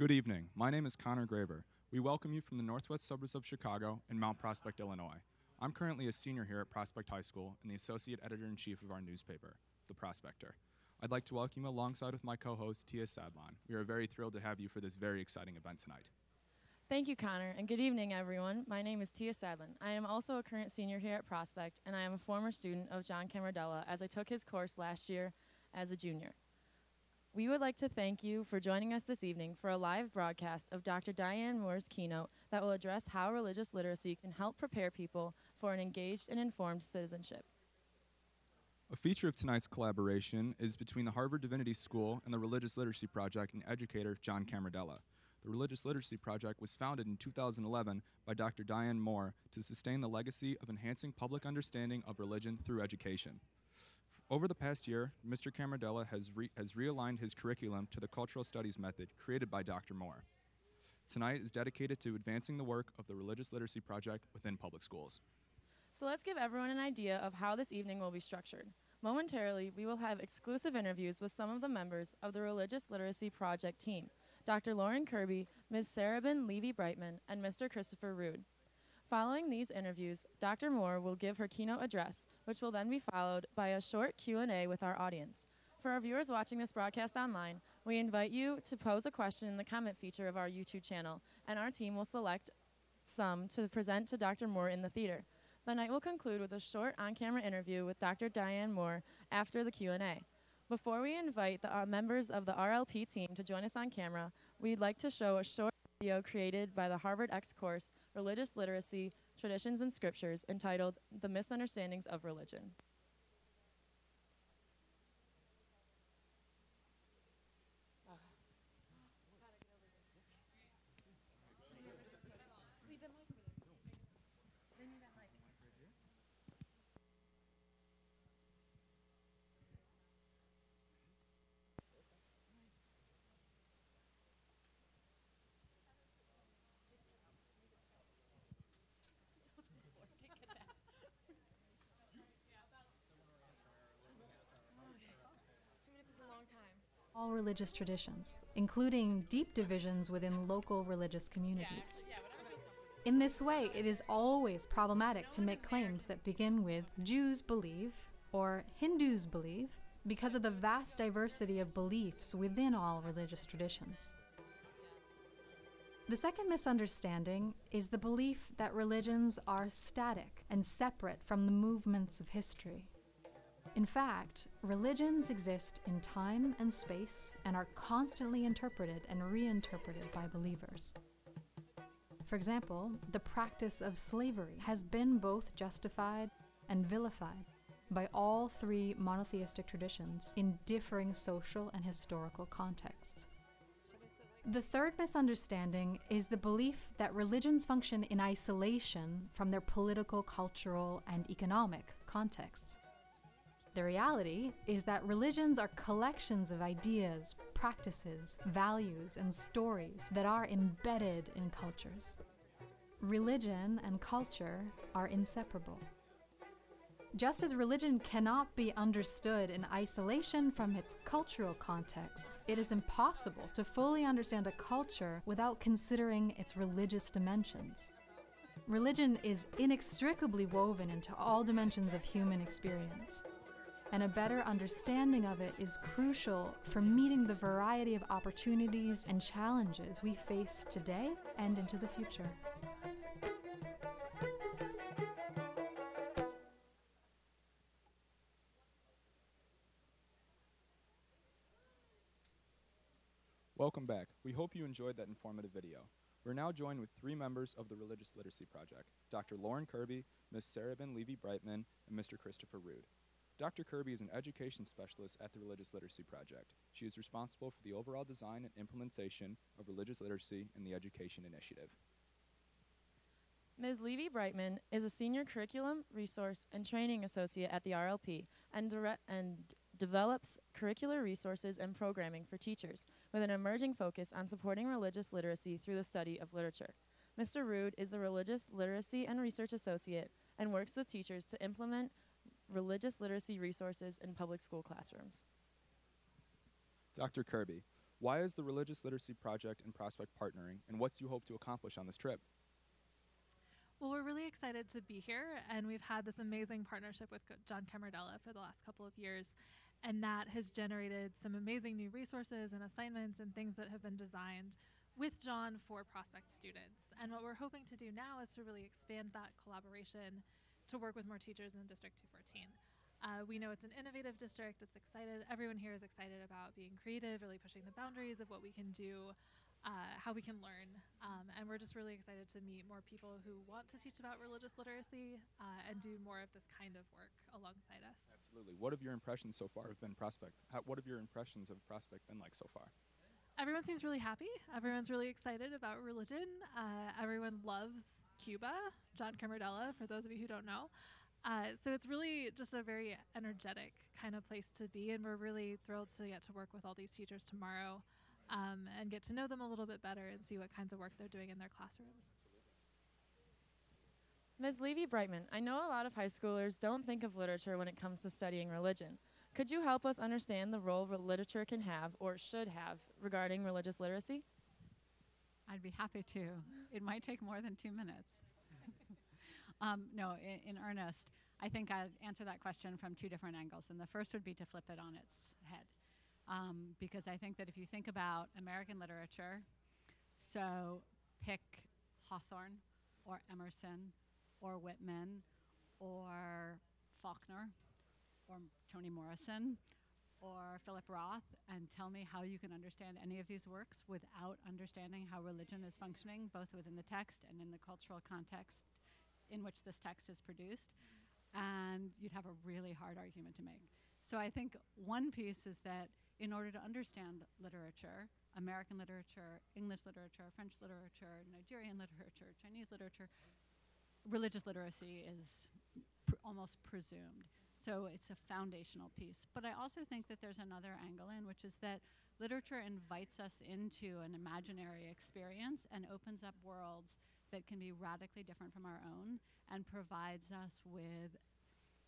Good evening. My name is Connor Graver. We welcome you from the northwest suburbs of Chicago and Mount Prospect, Illinois. I'm currently a senior here at Prospect High School and the associate editor-in-chief of our newspaper, The Prospector. I'd like to welcome you alongside with my co-host, Tia Sadlon. We are very thrilled to have you for this very exciting event tonight. Thank you, Connor, and good evening, everyone. My name is Tia Sadlon. I am also a current senior here at Prospect, and I am a former student of John Camardella as I took his course last year as a junior. We would like to thank you for joining us this evening for a live broadcast of Dr. Diane Moore's keynote that will address how religious literacy can help prepare people for an engaged and informed citizenship. A feature of tonight's collaboration is between the Harvard Divinity School and the Religious Literacy Project and educator John Camardella. The Religious Literacy Project was founded in 2011 by Dr. Diane Moore to sustain the legacy of enhancing public understanding of religion through education. Over the past year, Mr. Camardella has realigned his curriculum to the cultural studies method created by Dr. Moore. Tonight is dedicated to advancing the work of the Religious Literacy Project within public schools. So let's give everyone an idea of how this evening will be structured. Momentarily, we will have exclusive interviews with some of the members of the Religious Literacy Project team, Dr. Lauren Kirby, Ms. Sarabin Levy-Brightman, and Mr. Christopher Rood. Following these interviews, Dr. Moore will give her keynote address, which will then be followed by a short Q&A with our audience. For our viewers watching this broadcast online, we invite you to pose a question in the comment feature of our YouTube channel, and our team will select some to present to Dr. Moore in the theater. The night will conclude with a short on-camera interview with Dr. Diane Moore after the Q&A. Before we invite the members of the RLP team to join us on camera, we'd like to show a short video created by the Harvard X course, Religious Literacy, Traditions and Scriptures, entitled The Misunderstandings of Religion. All religious traditions, including deep divisions within local religious communities. In this way, it is always problematic to make claims that begin with Jews believe or Hindus believe because of the vast diversity of beliefs within all religious traditions. The second misunderstanding is the belief that religions are static and separate from the movements of history. In fact, religions exist in time and space and are constantly interpreted and reinterpreted by believers. For example, the practice of slavery has been both justified and vilified by all three monotheistic traditions in differing social and historical contexts. The third misunderstanding is the belief that religions function in isolation from their political, cultural, and economic contexts. The reality is that religions are collections of ideas, practices, values, and stories that are embedded in cultures. Religion and culture are inseparable. Just as religion cannot be understood in isolation from its cultural contexts, it is impossible to fully understand a culture without considering its religious dimensions. Religion is inextricably woven into all dimensions of human experience, and a better understanding of it is crucial for meeting the variety of opportunities and challenges we face today and into the future. Welcome back. We hope you enjoyed that informative video. We're now joined with three members of the Religious Literacy Project, Dr. Lauren Kirby, Ms. Sarabin Levy-Brightman, and Mr. Christopher Rood. Dr. Kirby is an education specialist at the Religious Literacy Project. She is responsible for the overall design and implementation of religious literacy and the education initiative. Ms. Levy-Brightman is a senior curriculum, resource, and training associate at the RLP and develops curricular resources and programming for teachers with an emerging focus on supporting religious literacy through the study of literature. Mr. Rood is the Religious Literacy and Research Associate and works with teachers to implement religious literacy resources in public school classrooms. Dr. Kirby, Why is the Religious Literacy Project and Prospect partnering, and what do you hope to accomplish on this trip? Well, we're really excited to be here, and we've had this amazing partnership with John Camardella for the last couple of years, and that has generated some amazing new resources and assignments and things that have been designed with John for Prospect students. And what we're hoping to do now is to really expand that collaboration to work with more teachers in District 214. We know it's an innovative district. It's excited. Everyone here is excited about being creative, really pushing the boundaries of what we can do, how we can learn. And we're just really excited to meet more people who want to teach about religious literacy and do more of this kind of work alongside us. Absolutely. What have your impressions so far have been Prospect? What have your impressions of Prospect been like so far? Everyone seems really happy. Everyone's really excited about religion. Everyone loves Cuba, John Camardella, for those of you who don't know. So it's really just a very energetic kind of place to be, and we're really thrilled to get to work with all these teachers tomorrow and get to know them a little bit better and see what kinds of work they're doing in their classrooms. Ms. Levy-Brightman, I know a lot of high schoolers don't think of literature when it comes to studying religion. Could you help us understand the role literature can have or should have regarding religious literacy? I'd be happy to. It might take more than 2 minutes. No, in earnest, I think I'd answer that question from 2 different angles. And the first would be to flip it on its head. Because I think that if you think about American literature, so pick Hawthorne or Emerson or Whitman or Faulkner or Toni Morrison or Philip Roth, and tell me how you can understand any of these works without understanding how religion is functioning, both within the text and in the cultural context in which this text is produced, and you'd have a really hard argument to make. So I think one piece is that in order to understand literature, American literature, English literature, French literature, Nigerian literature, Chinese literature, religious literacy is almost presumed. So it's a foundational piece. But I also think that there's another angle in, which is that literature invites us into an imaginary experience and opens up worlds that can be radically different from our own and provides us with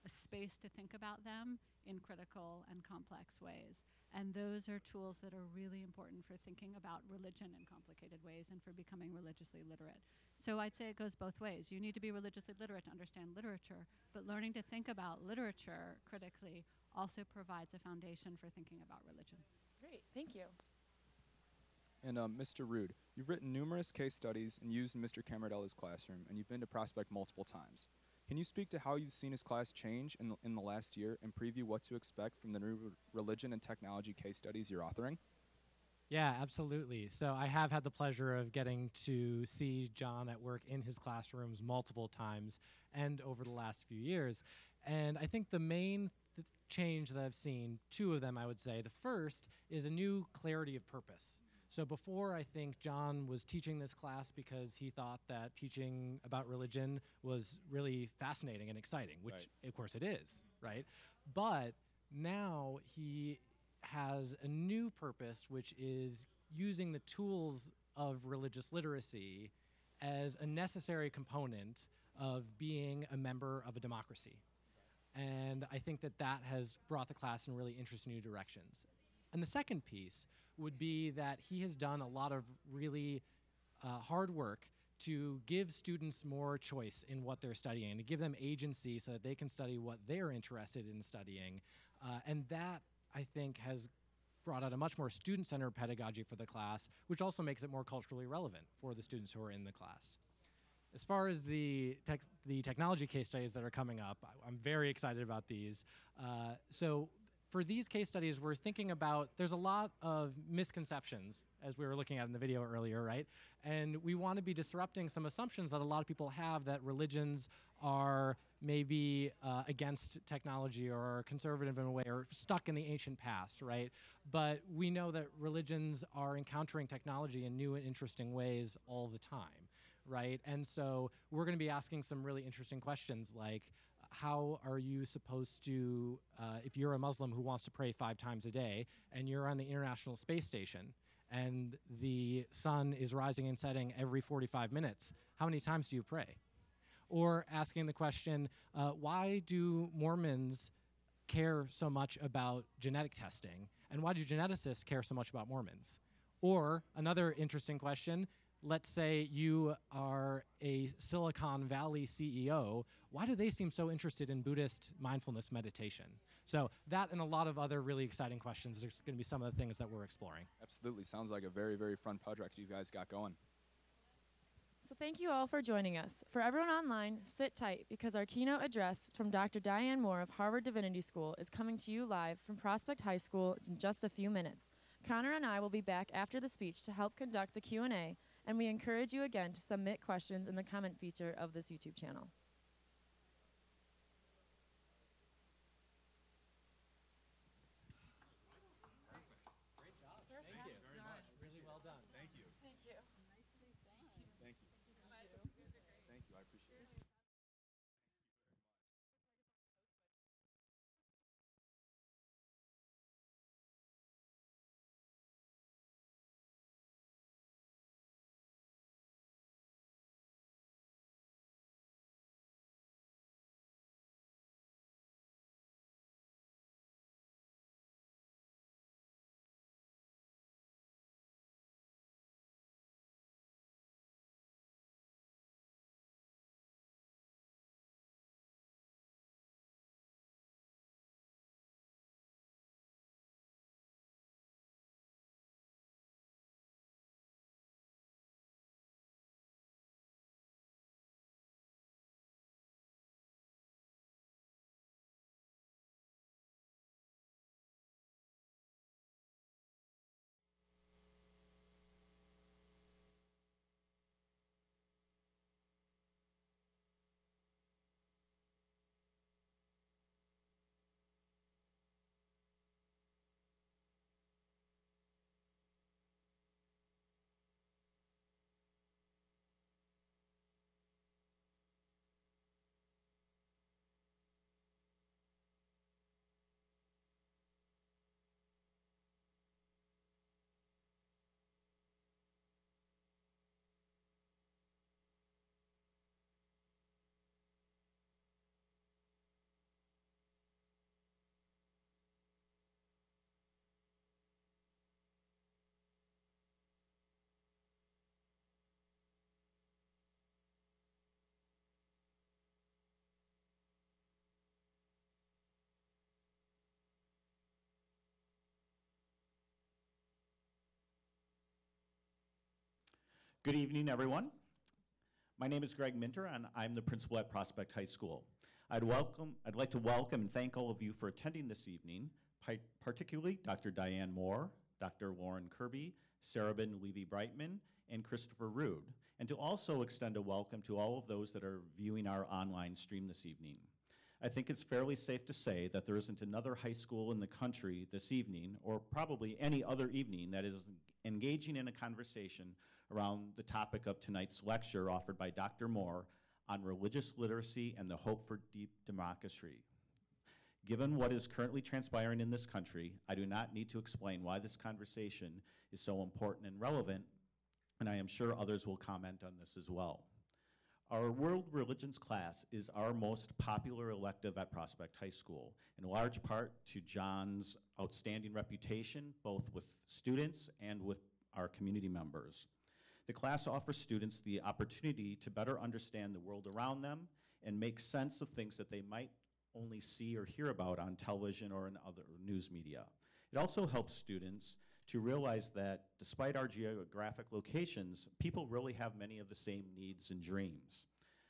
a space to think about them in critical and complex ways. And those are tools that are really important for thinking about religion in complicated ways and for becoming religiously literate. So I'd say it goes both ways. You need to be religiously literate to understand literature, but learning to think about literature critically also provides a foundation for thinking about religion. Great, thank you. And Mr. Rood, you've written numerous case studies and used Mr. Camarella's classroom, and you've been to Prospect multiple times. Can you speak to how you've seen his class change in the last year and preview what to expect from the new religion and technology case studies you're authoring? Yeah, absolutely. So I have had the pleasure of getting to see John at work in his classrooms multiple times and over the last few years. And I think the main change that I've seen, 2 of them I would say. The first is a new clarity of purpose. So before, I think John was teaching this class because he thought that teaching about religion was really fascinating and exciting, which Right. of course it is, right? But now he has a new purpose, which is using the tools of religious literacy as a necessary component of being a member of a democracy. And I think that that has brought the class in really interesting new directions. And the second piece would be that he has done a lot of really hard work to give students more choice in what they're studying, to give them agency so that they can study what they're interested in studying. And that, I think, has brought out a much more student-centered pedagogy for the class, which also makes it more culturally relevant for the students who are in the class. As far as the technology case studies that are coming up, I'm very excited about these. So for these case studies, we're thinking about, there's a lot of misconceptions, as we were looking at in the video earlier, right? And we want to be disrupting some assumptions that a lot of people have that religions are maybe against technology or are conservative in a way or stuck in the ancient past, right? But we know that religions are encountering technology in new and interesting ways all the time, right? And so we're going to be asking some really interesting questions like, how are you supposed to, if you're a Muslim who wants to pray 5 times a day and you're on the International Space Station and the sun is rising and setting every 45 minutes, how many times do you pray? Or asking the question, why do Mormons care so much about genetic testing And why do geneticists care so much about Mormons? Or another interesting question, let's say you are a Silicon Valley CEO. Why do they seem so interested in Buddhist mindfulness meditation? So that and a lot of other really exciting questions are going to be some of the things that we're exploring. Absolutely. Sounds like a very, very fun project you guys got going. So thank you all for joining us. For everyone online, sit tight because our keynote address from Dr. Diane Moore of Harvard Divinity School is coming to you live from Prospect High School in just a few minutes. Connor and I will be back after the speech to help conduct the Q&A, and we encourage you again to submit questions in the comment feature of this YouTube channel. Great job. Thank you very much. Really well done. Thank you. Thank you. Thank you. Thank you. I appreciate it. Good evening, everyone. My name is Greg Minter, and I'm the principal at Prospect High School. I'd like to welcome and thank all of you for attending this evening, particularly Dr. Diane Moore, Dr. Lauren Kirby, Sarabin Levy-Brightman, and Christopher Rude, and to also extend a welcome to all of those that are viewing our online stream this evening. I think it's fairly safe to say that there isn't another high school in the country this evening, or probably any other evening, that is engaging in a conversation around the topic of tonight's lecture offered by Dr. Moore on religious literacy and the hope for deep democracy. Given what is currently transpiring in this country, I do not need to explain why this conversation is so important and relevant, and I am sure others will comment on this as well. Our world religions class is our most popular elective at Prospect High School, in large part to John's outstanding reputation, both with students and with our community members. The class offers students the opportunity to better understand the world around them and make sense of things that they might only see or hear about on television or in other news media. It also helps students to realize that despite our geographic locations, people really have many of the same needs and dreams.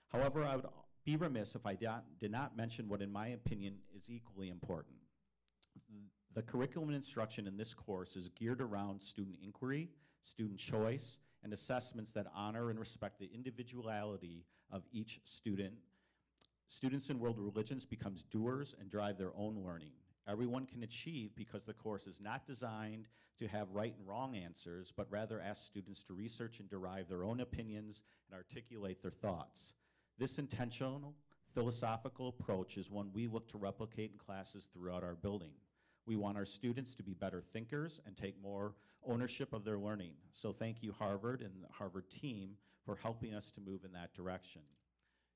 However, I would be remiss if I did not mention what, in my opinion, is equally important. The curriculum and instruction in this course is geared around student inquiry, student choice, and assessments that honor and respect the individuality of each student. Students in world religions becomes doers and drive their own learning. Everyone can achieve because the course is not designed to have right and wrong answers, but rather ask students to research and derive their own opinions and articulate their thoughts. This intentional, philosophical approach is one we look to replicate in classes throughout our building. We want our students to be better thinkers and take more ownership of their learning. So thank you, Harvard and the Harvard team, for helping us to move in that direction.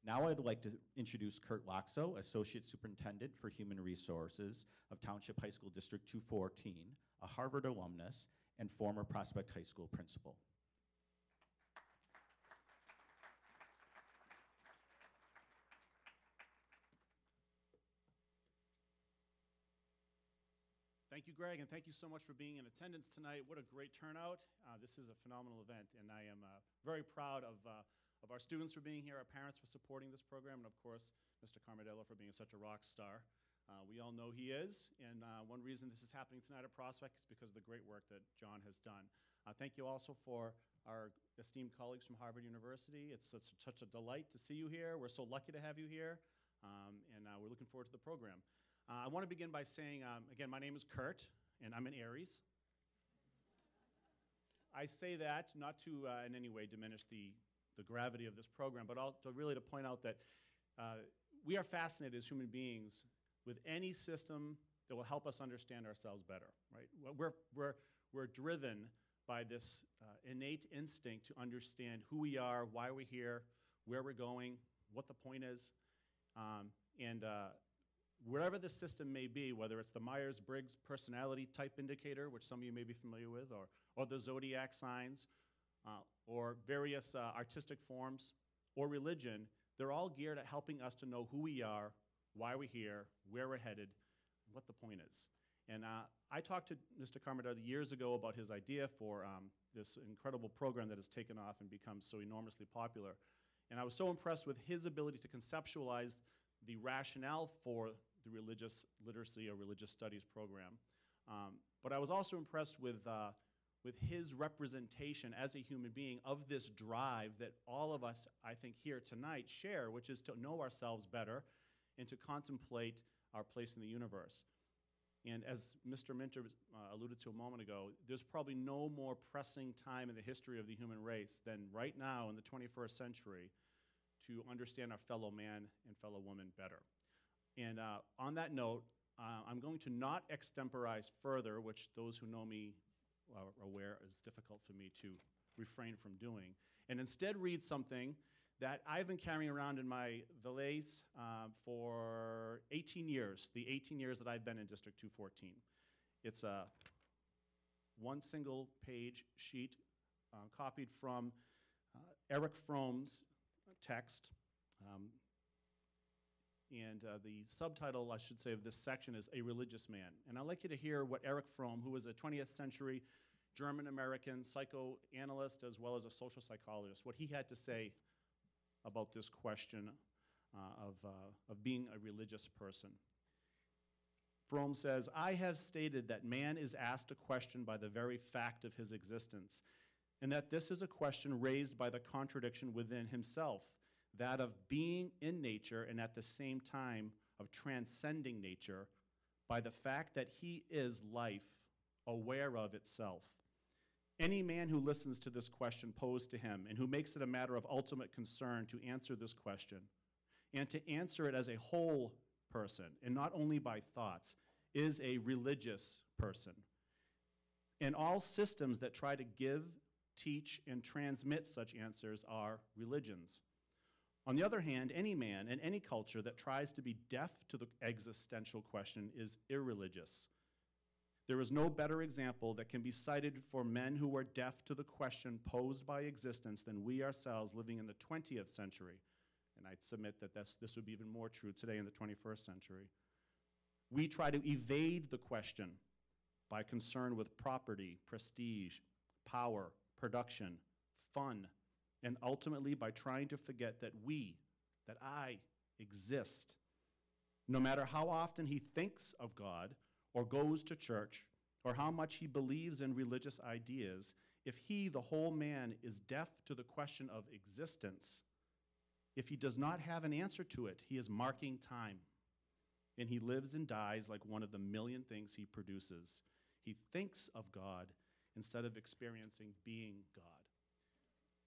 Now I'd like to introduce Kurt Loxo, Associate Superintendent for Human Resources of Township High School District 214, a Harvard alumnus and former Prospect High School principal. Thank you, Greg, and thank you so much for being in attendance tonight. What a great turnout. This is a phenomenal event, and I am very proud of our students for being here, our parents for supporting this program, and of course, Mr. Carmadello for being such a rock star. We all know he is, and one reason this is happening tonight at Prospect is because of the great work that John has done. Thank you also for our esteemed colleagues from Harvard University. It's such a delight to see you here. We're so lucky to have you here, and we're looking forward to the program. I want to begin by saying, again, my name is Kurt, and I'm an Aries. I say that not to in any way diminish the gravity of this program, but really to point out that we are fascinated as human beings with any system that will help us understand ourselves better, right? We're driven by this innate instinct to understand who we are, why we're here, where we're going, what the point is, and wherever the system may be, whether it's the Myers-Briggs personality type indicator, which some of you may be familiar with, or the zodiac signs, or various artistic forms, or religion, they're all geared at helping us to know who we are, why we're here, where we're headed, what the point is. And I talked to Mr. Carmadello years ago about his idea for this incredible program that has taken off and become so enormously popular. And I was so impressed with his ability to conceptualize the rationale for the religious literacy or religious studies program. But I was also impressed with his representation as a human being of this drive that all of us, I think, here tonight share, which is to know ourselves better and to contemplate our place in the universe. And as Mr. Minter alluded to a moment ago, there's probably no more pressing time in the history of the human race than right now in the 21st century to understand our fellow man and fellow woman better. And on that note, I'm going to not extemporize further, which those who know me are aware is difficult for me to refrain from doing, and instead read something that I've been carrying around in my valise for 18 years, the 18 years that I've been in District 214. It's a one single page sheet copied from Eric Fromm's text. And the subtitle, I should say, of this section is A Religious Man. And I'd like you to hear what Eric Fromm, who was a 20th century German-American psychoanalyst as well as a social psychologist, what he had to say about this question of being a religious person. Fromm says, "I have stated that man is asked a question by the very fact of his existence, and that this is a question raised by the contradiction within himself, that of being in nature and at the same time of transcending nature by the fact that he is life, aware of itself. Any man who listens to this question posed to him and who makes it a matter of ultimate concern to answer this question and to answer it as a whole person and not only by thoughts is a religious person. And all systems that try to give, teach, and transmit such answers are religions. On the other hand, any man in any culture that tries to be deaf to the existential question is irreligious. There is no better example that can be cited for men who were deaf to the question posed by existence than we ourselves living in the 20th century. And I'd submit that this would be even more true today in the 21st century. We try to evade the question by concern with property, prestige, power, production, fun, and ultimately by trying to forget that I exist. No matter how often he thinks of God or goes to church or how much he believes in religious ideas, if he, the whole man, is deaf to the question of existence, if he does not have an answer to it, he is marking time. And he lives and dies like one of the million things he produces. He thinks of God instead of experiencing being God.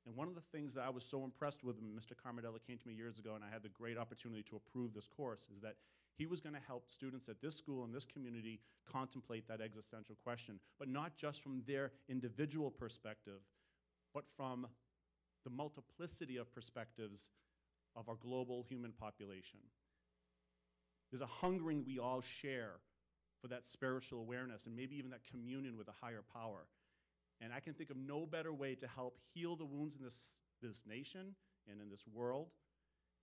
And one of the things that I was so impressed with when Mr. Carmadello came to me years ago and I had the great opportunity to approve this course is that he was going to help students at this school and this community contemplate that existential question, but not just from their individual perspective, but from the multiplicity of perspectives of our global human population. There's a hungering we all share for that spiritual awareness and maybe even that communion with a higher power. And I can think of no better way to help heal the wounds in this nation and in this world,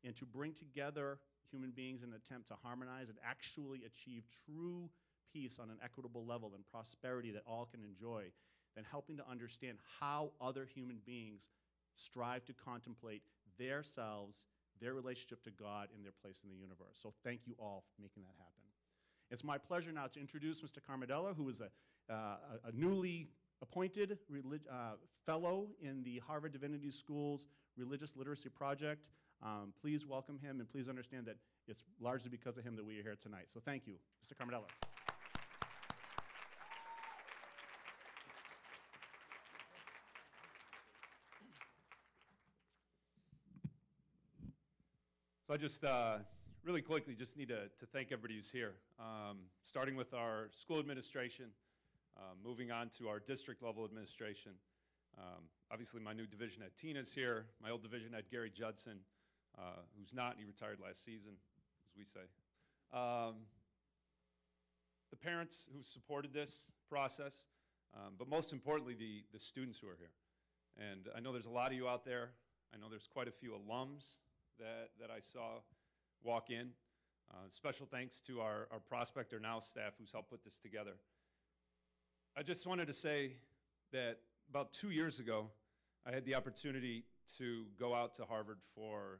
and to bring together human beings in an attempt to harmonize and actually achieve true peace on an equitable level and prosperity that all can enjoy, than helping to understand how other human beings strive to contemplate their selves, their relationship to God, and their place in the universe. So thank you all for making that happen. It's my pleasure now to introduce Mr. Carmidella, who is a newly appointed fellow in the Harvard Divinity School's Religious Literacy Project. Please welcome him, and please understand that it's largely because of him that we are here tonight. So thank you, Mr. Carmidella. So I just really quickly just need to thank everybody who's here, starting with our school administration, moving on to our district level administration. Obviously my new division head Tina's here, my old division head Gary Judson, who's not, he retired last season, as we say. The parents who supported this process, but most importantly the students who are here. And I know there's a lot of you out there. I know there's quite a few alums that I saw walk in. Special thanks to our Prospector Now staff who's helped put this together. I just wanted to say that about 2 years ago, I had the opportunity to go out to Harvard for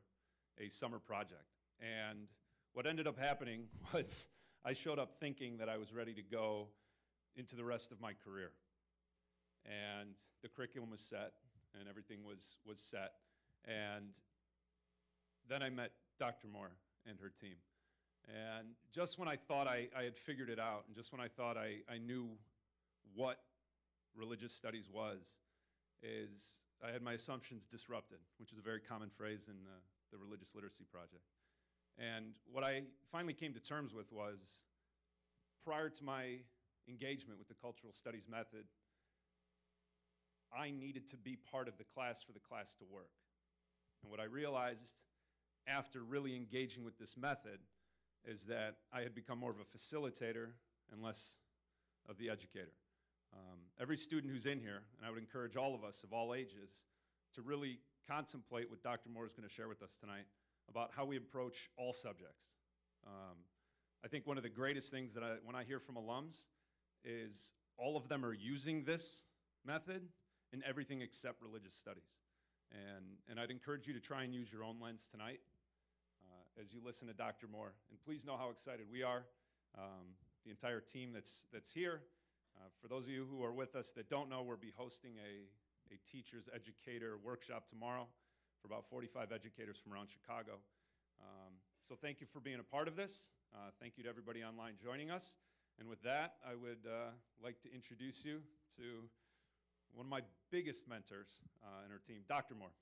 a summer project. And what ended up happening was I showed up thinking that I was ready to go into the rest of my career. And the curriculum was set, and everything was set. And then I met Dr. Moore and her team. And just when I thought I had figured it out, and just when I thought I knew what religious studies was, is I had my assumptions disrupted, which is a very common phrase in the Religious Literacy Project. And what I finally came to terms with was, prior to my engagement with the cultural studies method, I needed to be part of the class for the class to work. And what I realized after really engaging with this method is that I had become more of a facilitator and less of the educator. Every student who's in here, and I would encourage all of us of all ages to really contemplate what Dr. Moore is going to share with us tonight about how we approach all subjects. I think one of the greatest things that when I hear from alums is all of them are using this method in everything except religious studies. And I'd encourage you to try and use your own lens tonight as you listen to Dr. Moore. And please know how excited we are, the entire team that's here. For those of you who are with us that don't know, we'll be hosting a teacher's educator workshop tomorrow for about 45 educators from around Chicago. So thank you for being a part of this. Thank you to everybody online joining us. And with that, I would like to introduce you to one of my biggest mentors in our team, Dr. Moore.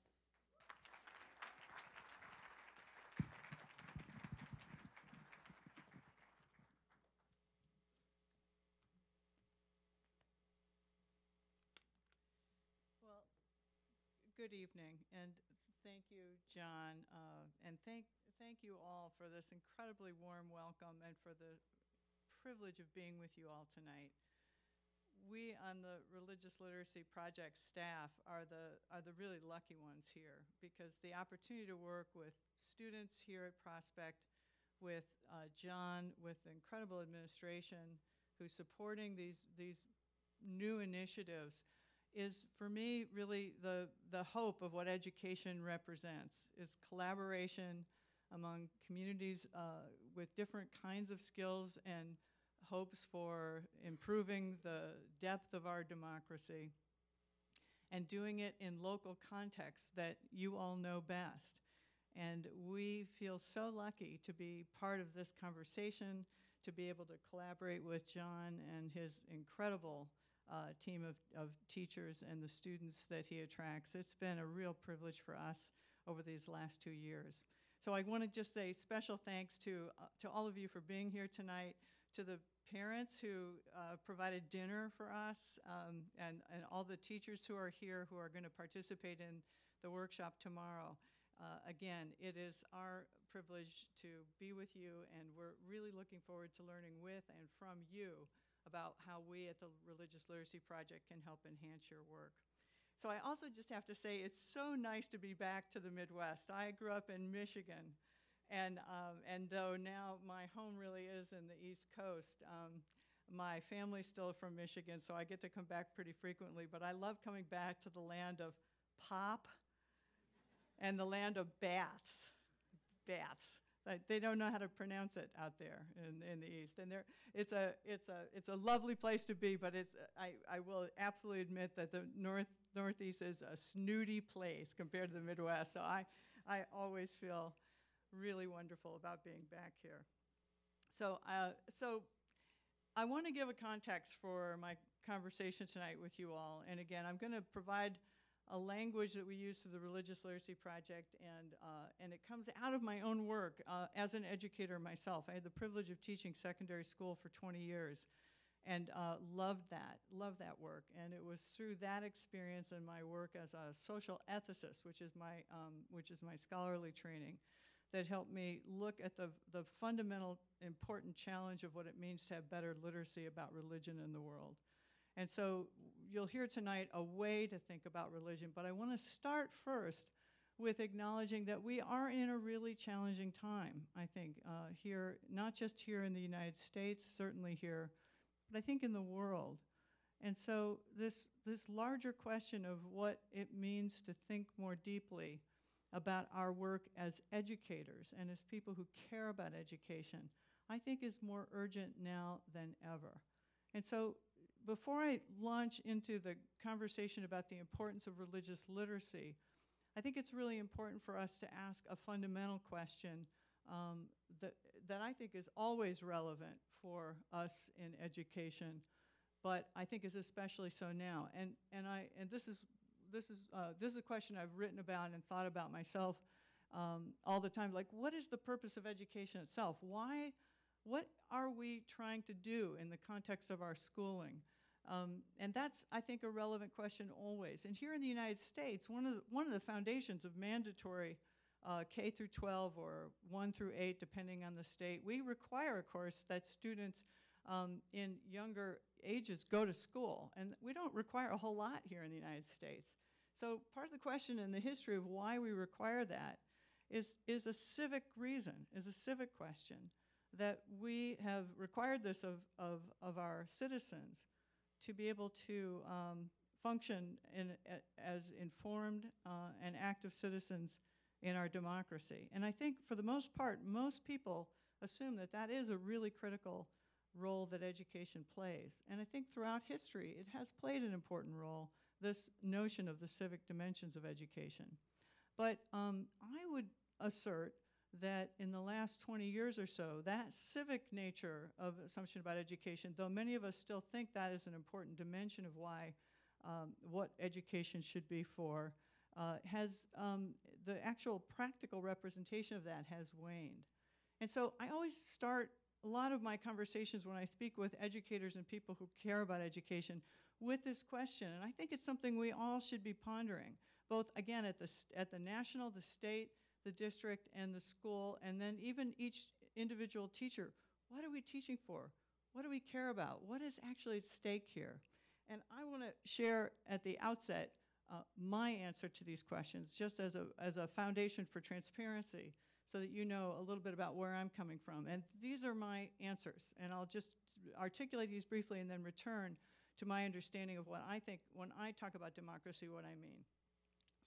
Well, good evening, and thank you, John, and thank you all for this incredibly warm welcome and for the privilege of being with you all tonight. We on the Religious Literacy Project staff are the really lucky ones here, because the opportunity to work with students here at Prospect, with John, with the incredible administration who's supporting these new initiatives, is for me really the hope of what education represents, is collaboration among communities with different kinds of skills and hopes for improving the depth of our democracy, and doing it in local contexts that you all know best. And we feel so lucky to be part of this conversation, to be able to collaborate with John and his incredible team of teachers and the students that he attracts. It's been a real privilege for us over these last 2 years. So I want to just say special thanks to all of you for being here tonight, to the parents who provided dinner for us, and all the teachers who are here who are going to participate in the workshop tomorrow. Again, it is our privilege to be with you, and we're really looking forward to learning with and from you about how we at the Religious Literacy Project can help enhance your work. So I also just have to say it's so nice to be back to the Midwest. I grew up in Michigan, and though now my home really is in the East Coast, my family's still from Michigan, so I get to come back pretty frequently, but I love coming back to the land of pop and the land of baths. Baths. They don't know how to pronounce it out there in the East. And it's a lovely place to be, but I will absolutely admit that the Northeast is a snooty place compared to the Midwest. So I always feel really wonderful about being back here. So I want to give a context for my conversation tonight with you all. And again, I'm going to provide a language that we use to the Religious Literacy Project, and it comes out of my own work as an educator myself. I had the privilege of teaching secondary school for 20 years, and loved that work. And it was through that experience and my work as a social ethicist, which is my scholarly training, that helped me look at the fundamental important challenge of what it means to have better literacy about religion in the world. And so you'll hear tonight a way to think about religion, but I want to start first with acknowledging that we are in a really challenging time, I think, here, not just here in the United States, certainly here, but I think in the world. And so this larger question of what it means to think more deeply about our work as educators and as people who care about education, I think is more urgent now than ever. And so before I launch into the conversation about the importance of religious literacy, I think it's really important for us to ask a fundamental question that I think is always relevant for us in education, but I think is especially so now. And this is a question I've written about and thought about myself all the time. Like, what is the purpose of education itself? What are we trying to do in the context of our schooling? And that's, I think, a relevant question always. And here in the United States, one of the foundations of mandatory K through 12 or 1 through 8, depending on the state, we require, of course, that students in younger ages go to school. And we don't require a whole lot here in the United States. So part of the question in the history of why we require that is a civic reason, is a civic question, that we have required this of our citizens to be able to function as informed and active citizens in our democracy. And I think for the most part, most people assume that that is a really critical role that education plays. And I think throughout history, it has played an important role, this notion of the civic dimensions of education. But I would assert that in the last 20 years or so, that civic nature of assumption about education, though many of us still think that is an important dimension of why what education should be for, the actual practical representation of that has waned. And so I always start a lot of my conversations when I speak with educators and people who care about education with this question, and I think it's something we all should be pondering, both, again, at the national, the state, the district, and the school, and then even each individual teacher. What are we teaching for? What do we care about? What is actually at stake here? And I want to share at the outset my answer to these questions, just as a foundation for transparency, so that you know a little bit about where I'm coming from. And these are my answers, and I'll just articulate these briefly and then return to my understanding of what I think when I talk about democracy, what I mean.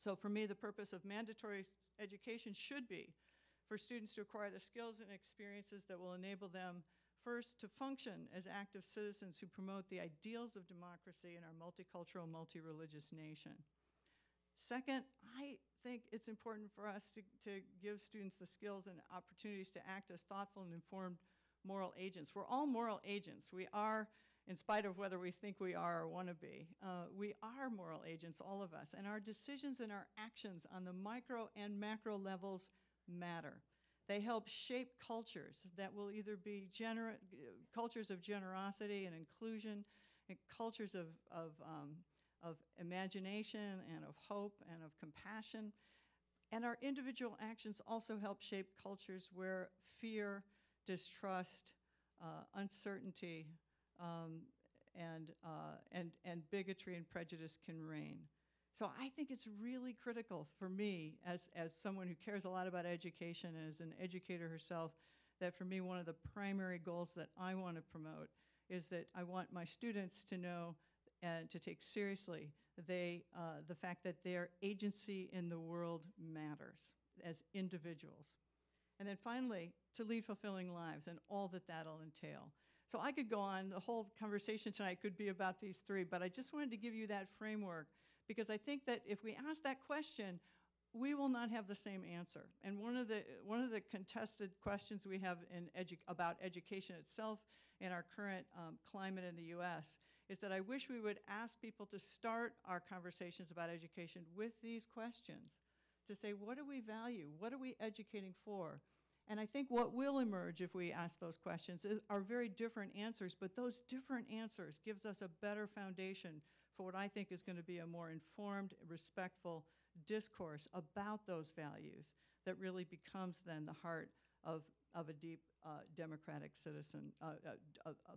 So for me, the purpose of mandatory education should be for students to acquire the skills and experiences that will enable them, first, to function as active citizens who promote the ideals of democracy in our multicultural, multi-religious nation. Second, I think it's important for us to give students the skills and opportunities to act as thoughtful and informed moral agents. We're all moral agents. We are, in spite of whether we think we are or want to be. We are moral agents, all of us, and our decisions and our actions on the micro and macro levels matter. They help shape cultures that will either be cultures of generosity and inclusion, and cultures of imagination and of hope and of compassion. And our individual actions also help shape cultures where fear, distrust, uncertainty, and bigotry and prejudice can reign. So I think it's really critical for me, as someone who cares a lot about education and as an educator herself, that for me one of the primary goals that I want to promote is that I want my students to know and to take seriously the fact that their agency in the world matters as individuals. And then finally, to lead fulfilling lives and all that that'll entail. So I could go on, the whole conversation tonight could be about these three, but I just wanted to give you that framework because I think that if we ask that question, we will not have the same answer. And one of the contested questions we have about education itself in our current climate in the US is that I wish we would ask people to start our conversations about education with these questions, to say, what do we value? What are we educating for? And I think what will emerge if we ask those questions are very different answers, but those different answers gives us a better foundation for what I think is going to be a more informed, respectful discourse about those values that really becomes then the heart of a deep democratic citizen,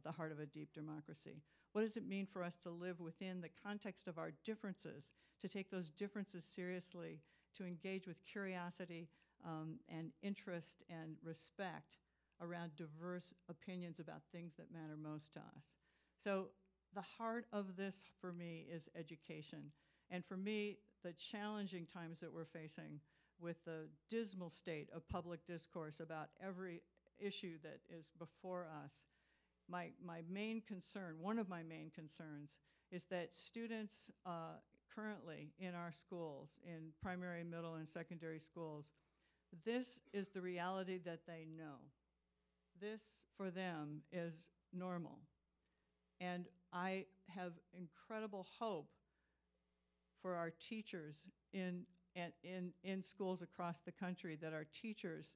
the heart of a deep democracy. What does it mean for us to live within the context of our differences, to take those differences seriously, to engage with curiosity and interest and respect around diverse opinions about things that matter most to us? So the heart of this for me is education. And for me, the challenging times that we're facing with the dismal state of public discourse about every issue that is before us, my main concern, one of my main concerns, is that students currently in our schools, in primary, middle, and secondary schools, this is the reality that they know. This, for them, is normal. And I have incredible hope for our teachers in schools across the country, that our teachers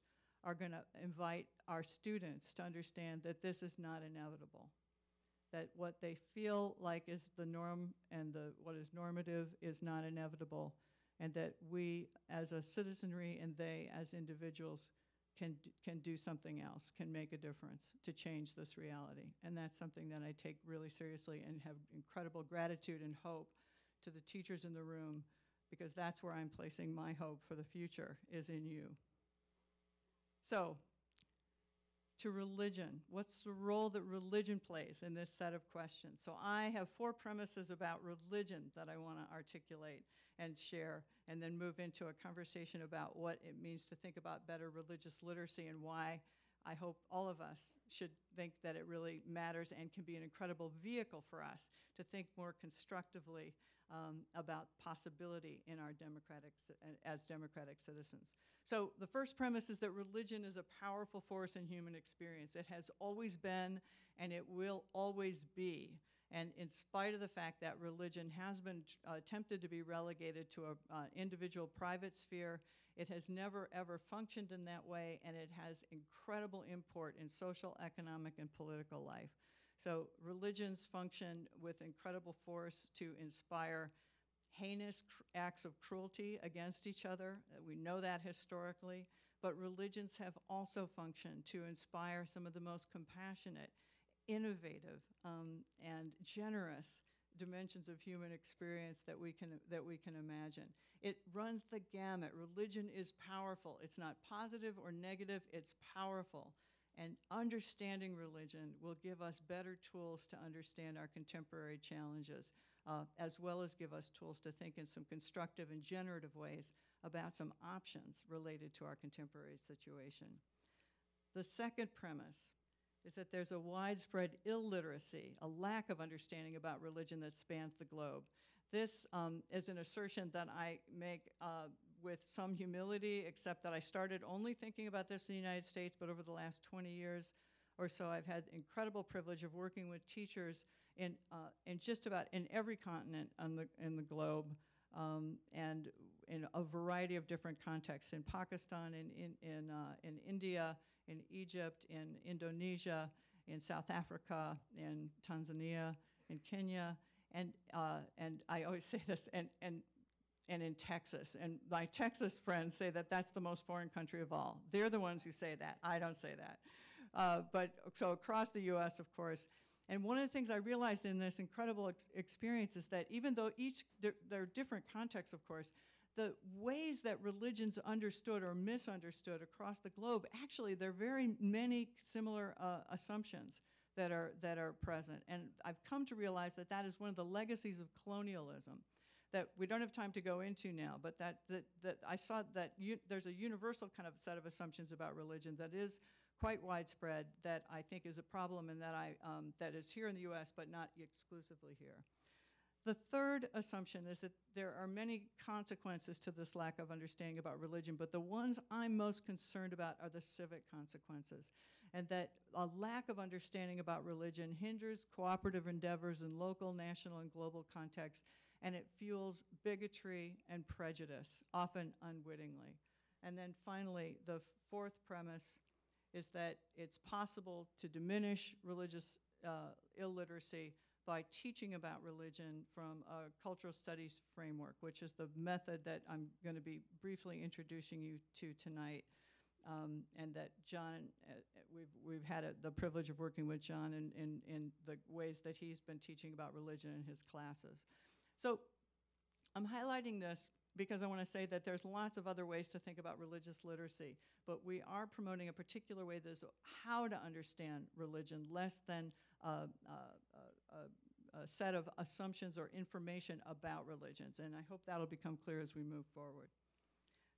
are going to invite our students to understand that this is not inevitable, that what they feel like is the norm and what is normative is not inevitable, and that we as a citizenry and they as individuals can do something else, can make a difference to change this reality. And that's something that I take really seriously and have incredible gratitude and hope to the teachers in the room, because that's where I'm placing my hope for the future, is in you. So, to religion, what's the role that religion plays in this set of questions? So I have 4 premises about religion that I want to articulate and share, and then move into a conversation about what it means to think about better religious literacy and why I hope all of us should think that it really matters and can be an incredible vehicle for us to think more constructively about possibility in our as democratic citizens. So the first premise is that religion is a powerful force in human experience. It has always been, and it will always be. And in spite of the fact that religion has been attempted to be relegated to an individual private sphere, it has never ever functioned in that way, and it has incredible import in social, economic, and political life. So religions function with incredible force to inspire heinous acts of cruelty against each other. We know that historically. But religions have also functioned to inspire some of the most compassionate, innovative, and generous dimensions of human experience that we can imagine. It runs the gamut. Religion is powerful. It's not positive or negative. It's powerful. And understanding religion will give us better tools to understand our contemporary challenges, as well as give us tools to think in some constructive and generative ways about some options related to our contemporary situation. The second premise is that there's a widespread illiteracy, a lack of understanding about religion that spans the globe. This is an assertion that I make with some humility, except that I started only thinking about this in the United States, but over the last 20 years or so, I've had the incredible privilege of working with teachers in just about in every continent in the globe, and in a variety of different contexts, in Pakistan, in India, in Egypt, in Indonesia, in South Africa, in Tanzania, in Kenya, and I always say this, and and in Texas. And my Texas friends say that that's the most foreign country of all. They're the ones who say that. I don't say that. But so across the US, of course. And one of the things I realized in this incredible experience is that even though there are different contexts, of course, the ways that religion's understood or misunderstood across the globe, actually there are very many similar assumptions that are present. And I've come to realize that that is one of the legacies of colonialism that we don't have time to go into now, but that I saw that there's a universal kind of set of assumptions about religion that is quite widespread, that I think is a problem, and that is here in the US, but not exclusively here. The third assumption is that there are many consequences to this lack of understanding about religion, but the ones I'm most concerned about are the civic consequences, and that a lack of understanding about religion hinders cooperative endeavors in local, national, and global contexts, and it fuels bigotry and prejudice, often unwittingly. And then finally, the fourth premise is that it's possible to diminish religious illiteracy by teaching about religion from a cultural studies framework, which is the method that I'm going to be briefly introducing you to tonight, and that John, we've had the privilege of working with John in the ways that he's been teaching about religion in his classes. So I'm highlighting this because I want to say that there's lots of other ways to think about religious literacy, but we are promoting a particular way that is how to understand religion, less than a set of assumptions or information about religions, and I hope that'll become clear as we move forward.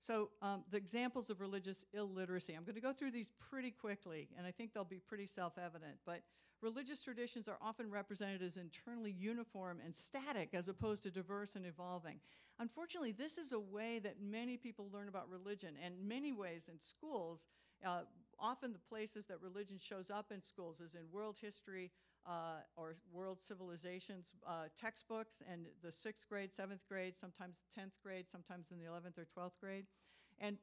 So the examples of religious illiteracy, I'm going to go through these pretty quickly, and I think they'll be pretty self-evident, but religious traditions are often represented as internally uniform and static as opposed to diverse and evolving. Unfortunately, this is a way that many people learn about religion, and many ways in schools. Often the places that religion shows up in schools is in world history or world civilizations textbooks, and the 6th grade, 7th grade, sometimes 10th grade, sometimes in the 11th or 12th grade. And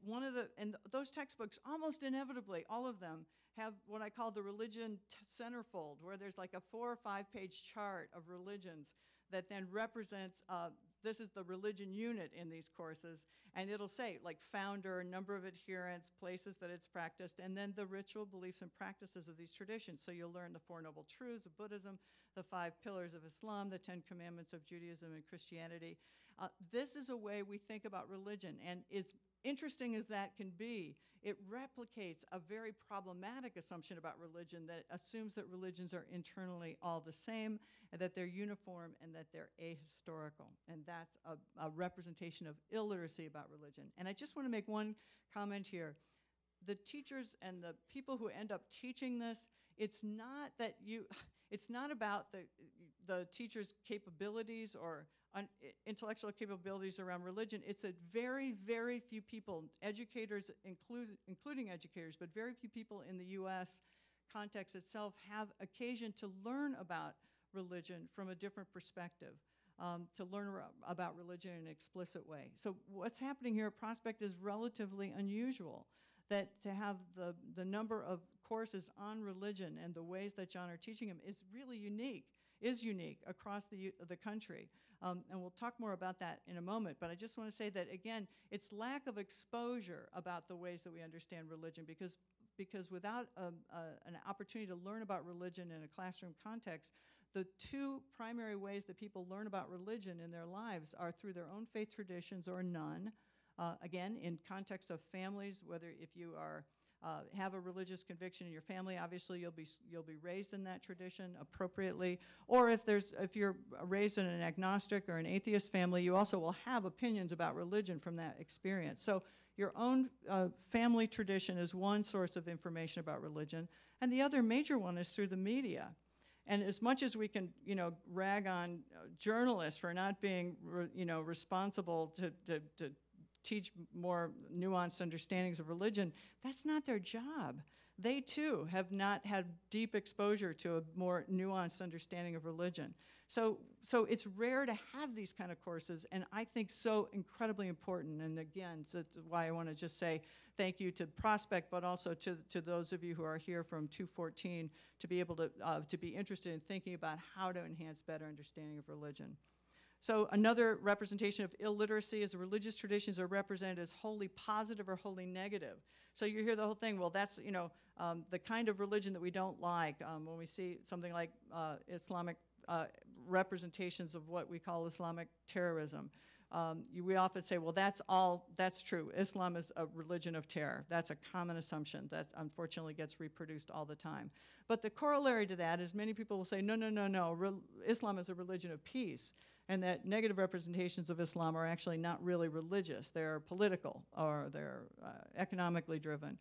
those textbooks, almost inevitably, all of them have what I call the religion centerfold, where there's like a 4 or 5 page chart of religions that then represents, this is the religion unit in these courses, and it'll say like founder, number of adherents, places that it's practiced, and then the ritual beliefs and practices of these traditions. So you'll learn the 4 Noble Truths of Buddhism, the 5 Pillars of Islam, the 10 Commandments of Judaism and Christianity. This is a way we think about religion, and as interesting as that can be, it replicates a very problematic assumption about religion that assumes that religions are internally all the same, and that they're uniform, and that they're ahistorical. And that's a representation of illiteracy about religion. And I just want to make one comment here. The teachers and the people who end up teaching this, it's not about the teacher's capabilities or intellectual capabilities around religion. It's a very, very few people, educators, including educators, but very few people in the US context itself have occasion to learn about religion from a different perspective, to learn about religion in an explicit way. So what's happening here at Prospect is relatively unusual, that to have the number of courses on religion and the ways that John are teaching them is really unique across the country. And we'll talk more about that in a moment, but I just want to say that, again, it's lack of exposure about the ways that we understand religion, because without an opportunity to learn about religion in a classroom context, the 2 primary ways that people learn about religion in their lives are through their own faith traditions or none. Again, in context of families, whether if you have a religious conviction in your family, obviously you'll be raised in that tradition appropriately. Or if you're raised in an agnostic or an atheist family, you also will have opinions about religion from that experience. So your own family tradition is one source of information about religion, and the other major one is through the media. And as much as we can, rag on journalists for not being, responsible to teach more nuanced understandings of religion, that's not their job. They too have not had deep exposure to a more nuanced understanding of religion. So it's rare to have these kind of courses, and I think so incredibly important. And again, so that's why I want to just say thank you to Prospect, but also to those of you who are here from 214 to be able to be interested in thinking about how to enhance better understanding of religion. So another representation of illiteracy is religious traditions are represented as wholly positive or wholly negative. So you hear the whole thing, well, that's, the kind of religion that we don't like. When we see something like Islamic representations of what we call Islamic terrorism, we often say, well, that's true. Islam is a religion of terror. That's a common assumption that unfortunately gets reproduced all the time. But the corollary to that is many people will say, no, Islam is a religion of peace, and that negative representations of Islam are actually not really religious. They're political, or they're economically driven.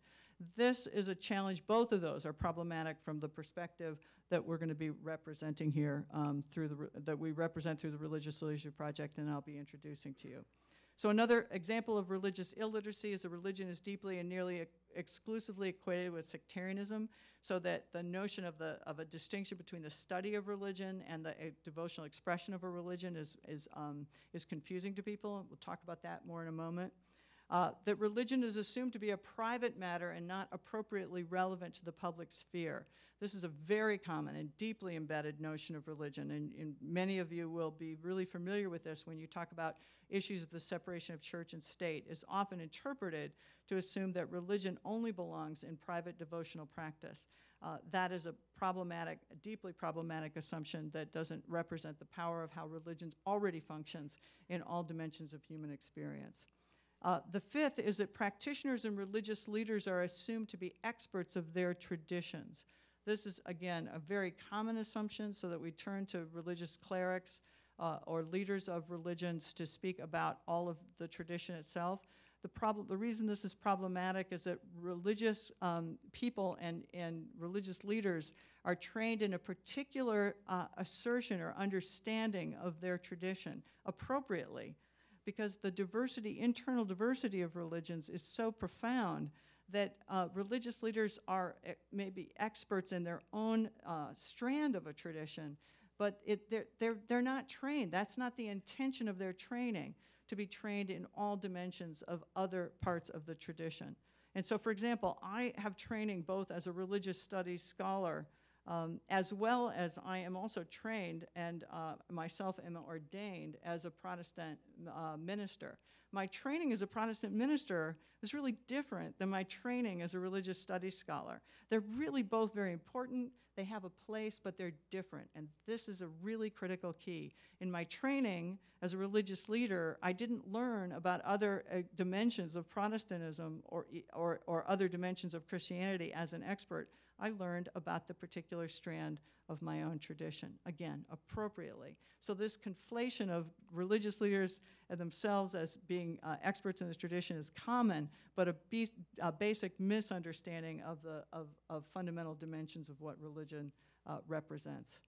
This is a challenge. Both of those are problematic from the perspective that we're going to be representing here that we represent through the Religious Literacy Project, and I'll be introducing to you. So another example of religious illiteracy is a religion is deeply and nearly exclusively equated with sectarianism, so that the notion of a distinction between the study of religion and the devotional expression of a religion is confusing to people. We'll talk about that more in a moment. That religion is assumed to be a private matter and not appropriately relevant to the public sphere. This is a very common and deeply embedded notion of religion, and many of you will be really familiar with this when you talk about issues of the separation of church and state. It's often interpreted to assume that religion only belongs in private devotional practice. That is a problematic, a deeply problematic assumption that doesn't represent the power of how religion already functions in all dimensions of human experience. The fifth is that practitioners and religious leaders are assumed to be experts of their traditions. This is, again, a very common assumption, so that we turn to religious clerics or leaders of religions to speak about all of the tradition itself. The reason this is problematic is that religious people and religious leaders are trained in a particular assertion or understanding of their tradition appropriately, because the diversity, internal diversity of religions is so profound that religious leaders are maybe experts in their own strand of a tradition, but they're not trained. That's not the intention of their training, to be trained in all dimensions of other parts of the tradition. And so, for example, I have training both as a religious studies scholar as well as I am also trained and myself am ordained as a Protestant minister. My training as a Protestant minister is really different than my training as a religious studies scholar. They're really both very important. They have a place, but they're different. And this is a really critical key. In my training as a religious leader, I didn't learn about other dimensions of Protestantism or other dimensions of Christianity as an expert. I learned about the particular strand of my own tradition, again, appropriately. So this conflation of religious leaders themselves as being experts in this tradition is common, but a basic misunderstanding of fundamental dimensions of what religion represents.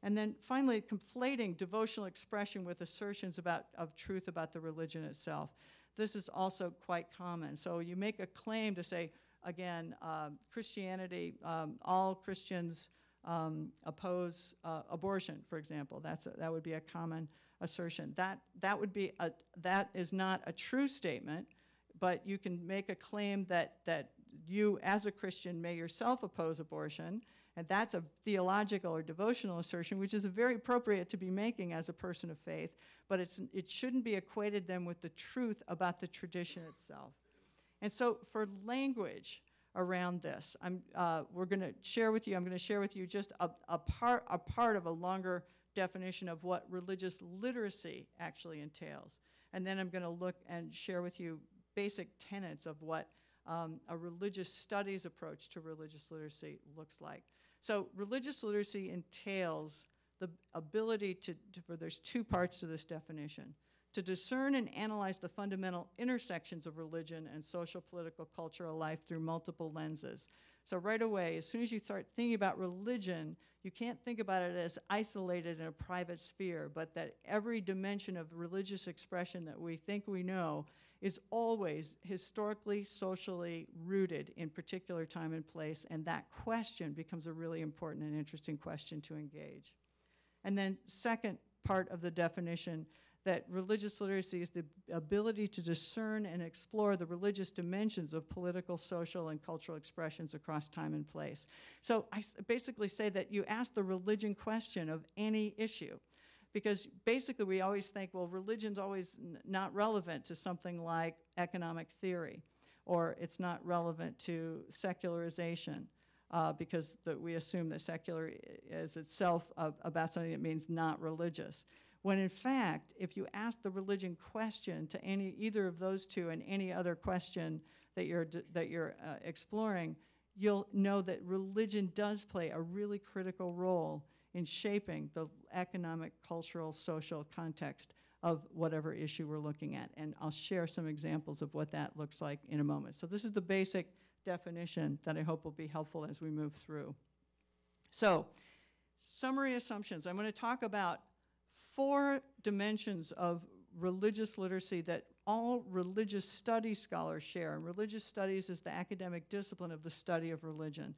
And then finally, conflating devotional expression with assertions of truth about the religion itself. This is also quite common. So you make a claim to say, again, Christianity, all Christians oppose abortion, for example. That would be a common assertion. That is not a true statement, but you can make a claim that you, as a Christian, may yourself oppose abortion, and that's a theological or devotional assertion, which is very appropriate to be making as a person of faith, but it shouldn't be equated then with the truth about the tradition itself. And so for language around this, I'm going to share with you just a part of a longer definition of what religious literacy actually entails. And then I'm going to look and share with you basic tenets of what a religious studies approach to religious literacy looks like. So religious literacy entails the ability there's two parts to this definition: to discern and analyze the fundamental intersections of religion and social, political, cultural life through multiple lenses. So right away, as soon as you start thinking about religion, you can't think about it as isolated in a private sphere, but that every dimension of religious expression that we think we know is always historically, socially rooted in particular time and place, and that question becomes a really important and interesting question to engage. And then second part of the definition, that religious literacy is the ability to discern and explore the religious dimensions of political, social, and cultural expressions across time and place. So I basically say that you ask the religion question of any issue, because basically we always think, well, religion's always not relevant to something like economic theory, or it's not relevant to secularization, because we assume that secular is itself about something that means not religious. When in fact, if you ask the religion question to either of those two and any other question that you're exploring, you'll know that religion does play a really critical role in shaping the economic, cultural, social context of whatever issue we're looking at. And I'll share some examples of what that looks like in a moment. So this is the basic definition that I hope will be helpful as we move through. So, summary assumptions. I'm going to talk about 4 dimensions of religious literacy that all religious studies scholars share. And religious studies is the academic discipline of the study of religion.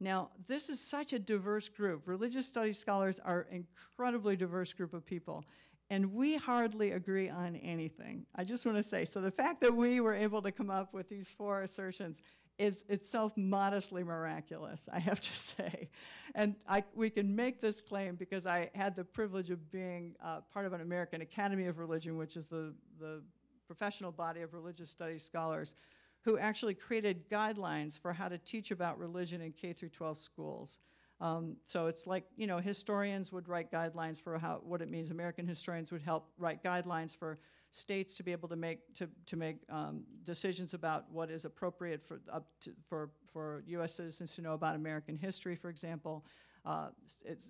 Now, this is such a diverse group. Religious studies scholars are an incredibly diverse group of people, and we hardly agree on anything. I just want to say, so the fact that we were able to come up with these 4 assertions is itself modestly miraculous, I have to say. And we can make this claim because I had the privilege of being part of an American Academy of Religion, which is the professional body of religious studies scholars, who actually created guidelines for how to teach about religion in K-12 schools. So it's like, you know, historians would write guidelines for what it means. American historians would help write guidelines for states to be able to make decisions about what is appropriate for U.S. citizens to know about American history, for example.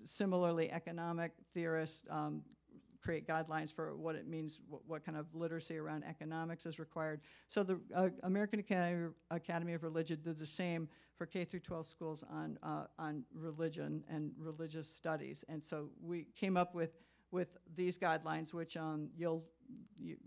Similarly, economic theorists create guidelines for what it means, what kind of literacy around economics is required. So the American Academy of Religion did the same for K-12 schools on religion and religious studies. And so we came up with these guidelines, which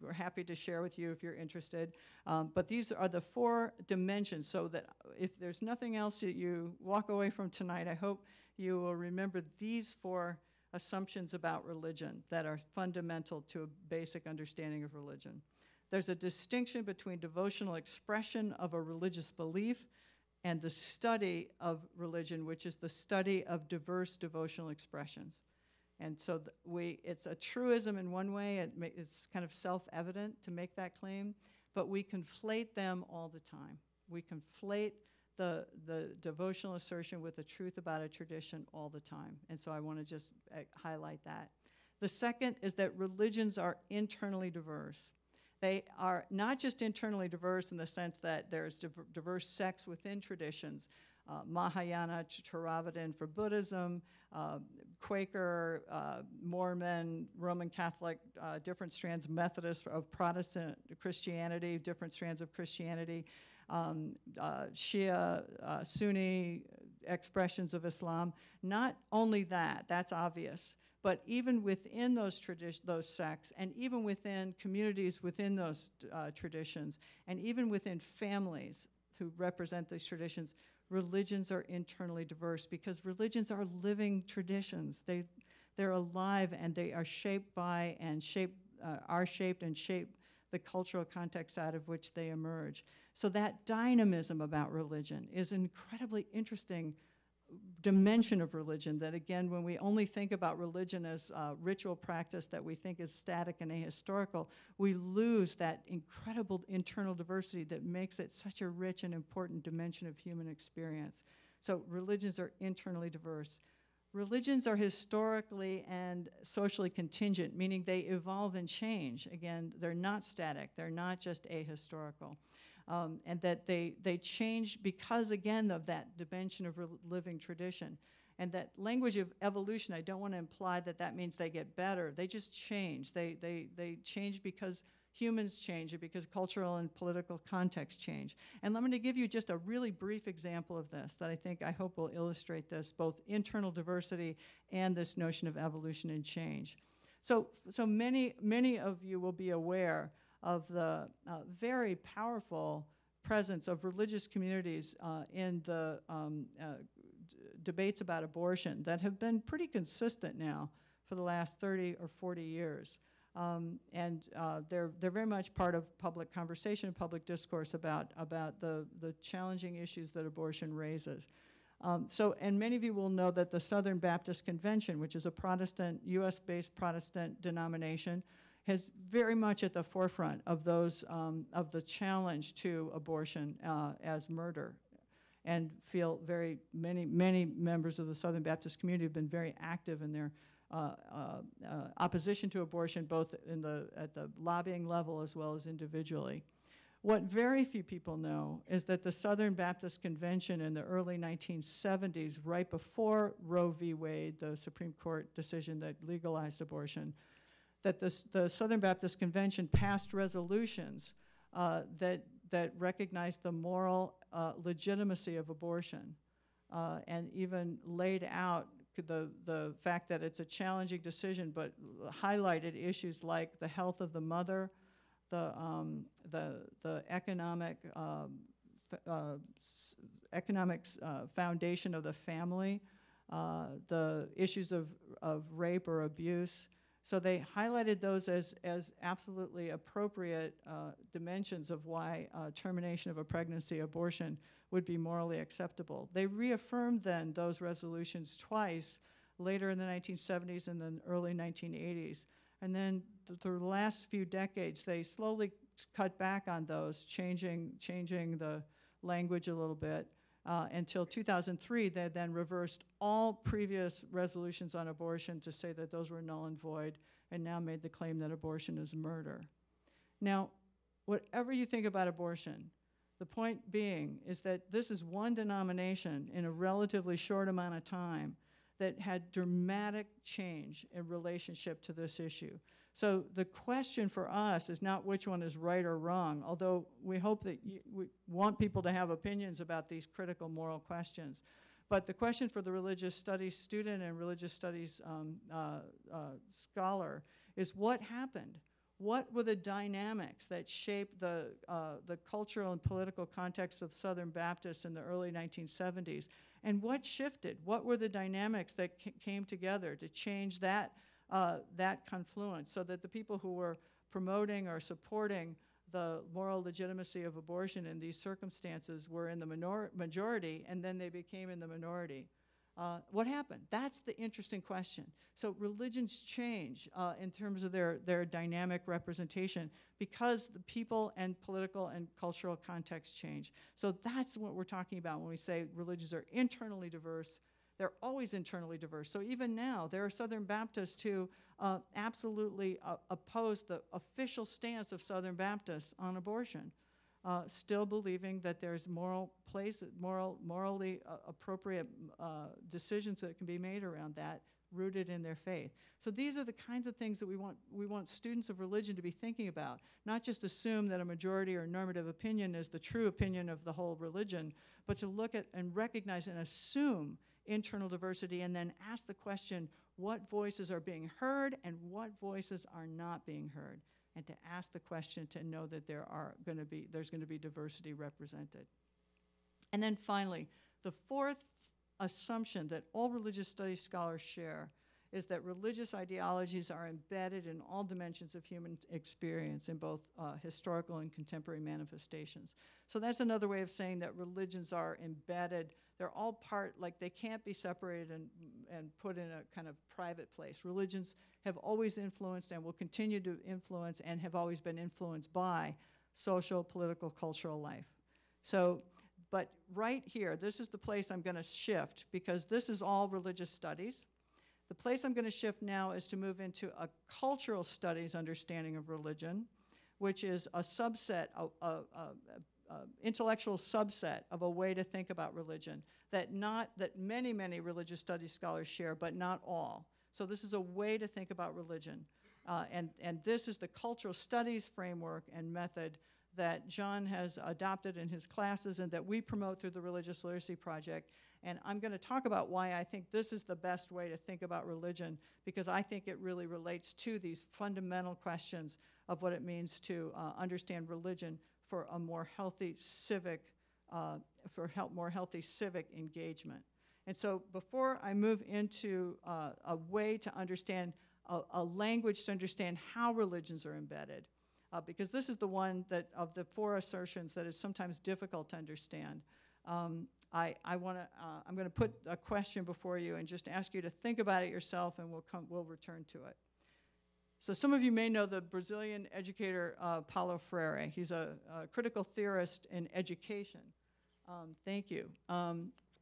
we're happy to share with you if you're interested. But these are the 4 dimensions, so that if there's nothing else that you walk away from tonight, I hope you will remember these 4 assumptions about religion that are fundamental to a basic understanding of religion. There's a distinction between devotional expression of a religious belief and the study of religion, which is the study of diverse devotional expressions. And so it's a truism in one way. It's kind of self-evident to make that claim, but we conflate them all the time. We conflate the devotional assertion with the truth about a tradition all the time. And so I want to just highlight that. The second is that religions are internally diverse. They are not just internally diverse in the sense that there's diverse sects within traditions, Mahayana, Theravada for Buddhism, Quaker, Mormon, Roman Catholic, different strands, Methodist of Protestant Christianity, different strands of Christianity, Shia, Sunni expressions of Islam. Not only that, that's obvious, but even within those sects, and even within communities within those traditions, and even within families who represent these traditions, religions are internally diverse because religions are living traditions. They're alive, and they are shaped by and are shaped and shape the cultural context out of which they emerge. So that dynamism about religion is an incredibly interesting dimension of religion that, again, when we only think about religion as ritual practice that we think is static and ahistorical, we lose that incredible internal diversity that makes it such a rich and important dimension of human experience. So religions are internally diverse. Religions are historically and socially contingent, meaning they evolve and change. Again, they're not static. They're not just ahistorical. And that they change because, again, of that dimension of living tradition. And that language of evolution, I don't want to imply that that means they get better. They just change. They change because humans change, and because cultural and political contexts change. And I'm going to give you just a really brief example of this that I hope will illustrate this, both internal diversity and this notion of evolution and change. So many of you will be aware of the very powerful presence of religious communities in the debates about abortion that have been pretty consistent now for the last 30 or 40 years. They're very much part of public conversation and public discourse about the challenging issues that abortion raises. And many of you will know that the Southern Baptist Convention, which is a Protestant, US-based Protestant denomination, has very much at the forefront of those, of the challenge to abortion as murder, and feel many members of the Southern Baptist community have been very active in their opposition to abortion, both at the lobbying level as well as individually. What very few people know is that the Southern Baptist Convention in the early 1970s, right before Roe v. Wade, the Supreme Court decision that legalized abortion, that the Southern Baptist Convention passed resolutions that recognized the moral legitimacy of abortion, and even laid out the fact that it's a challenging decision, but highlighted issues like the health of the mother, the economic foundation of the family, the issues of rape or abuse. So they highlighted those as absolutely appropriate dimensions of why termination of a pregnancy, abortion, would be morally acceptable. They reaffirmed then those resolutions twice, later in the 1970s and then early 1980s. And then through the last few decades, they slowly cut back on those, changing the language a little bit, until 2003, they then reversed all previous resolutions on abortion to say that those were null and void, and now made the claim that abortion is murder. Now, whatever you think about abortion, the point being is that this is one denomination in a relatively short amount of time that had dramatic change in relationship to this issue. So the question for us is not which one is right or wrong, although we hope that we want people to have opinions about these critical moral questions. But the question for the religious studies student and religious studies scholar is, what happened? What were the dynamics that shaped the cultural and political context of Southern Baptists in the early 1970s? And what shifted? What were the dynamics that came together to change that confluence, so that the people who were promoting or supporting the moral legitimacy of abortion in these circumstances were in the majority, and then they became in the minority? What happened? That's the interesting question. So religions change in terms of their dynamic representation because the people and political and cultural context change. So that's what we're talking about when we say religions are internally diverse. They're always internally diverse. So even now, there are Southern Baptists who absolutely oppose the official stance of Southern Baptists on abortion, still believing that there's morally appropriate decisions that can be made around that, rooted in their faith. So these are the kinds of things that we want students of religion to be thinking about, not just assume that a majority or normative opinion is the true opinion of the whole religion, but to look at and recognize and assume internal diversity, and then ask the question, what voices are being heard and what voices are not being heard? And to ask the question to know that there's going to be diversity represented. And then finally, the fourth assumption that all religious studies scholars share is that religious ideologies are embedded in all dimensions of human experience in both historical and contemporary manifestations. So that's another way of saying that religions are embedded. They're all part, like they can't be separated and put in a kind of private place. Religions have always influenced and will continue to influence and have always been influenced by social, political, cultural life. So, but right here, this is the place I'm going to shift, because this is all religious studies. The place I'm going to shift now is to move into a cultural studies understanding of religion, which is a subset, intellectual subset of a way to think about religion that many religious studies scholars share, but not all. So this is a way to think about religion. And this is the cultural studies framework and method that John has adopted in his classes and that we promote through the Religious Literacy Project. And I'm going to talk about why I think this is the best way to think about religion, because I think it really relates to these fundamental questions of what it means to understand religion for a more healthy civic, more healthy civic engagement. And so before I move into a way to understand, a language to understand how religions are embedded, because this is the one that, of the four assertions, that is sometimes difficult to understand. I'm going to put a question before you and just ask you to think about it yourself, and we'll return to it. So some of you may know the Brazilian educator Paulo Freire. He's a critical theorist in education. Thank you.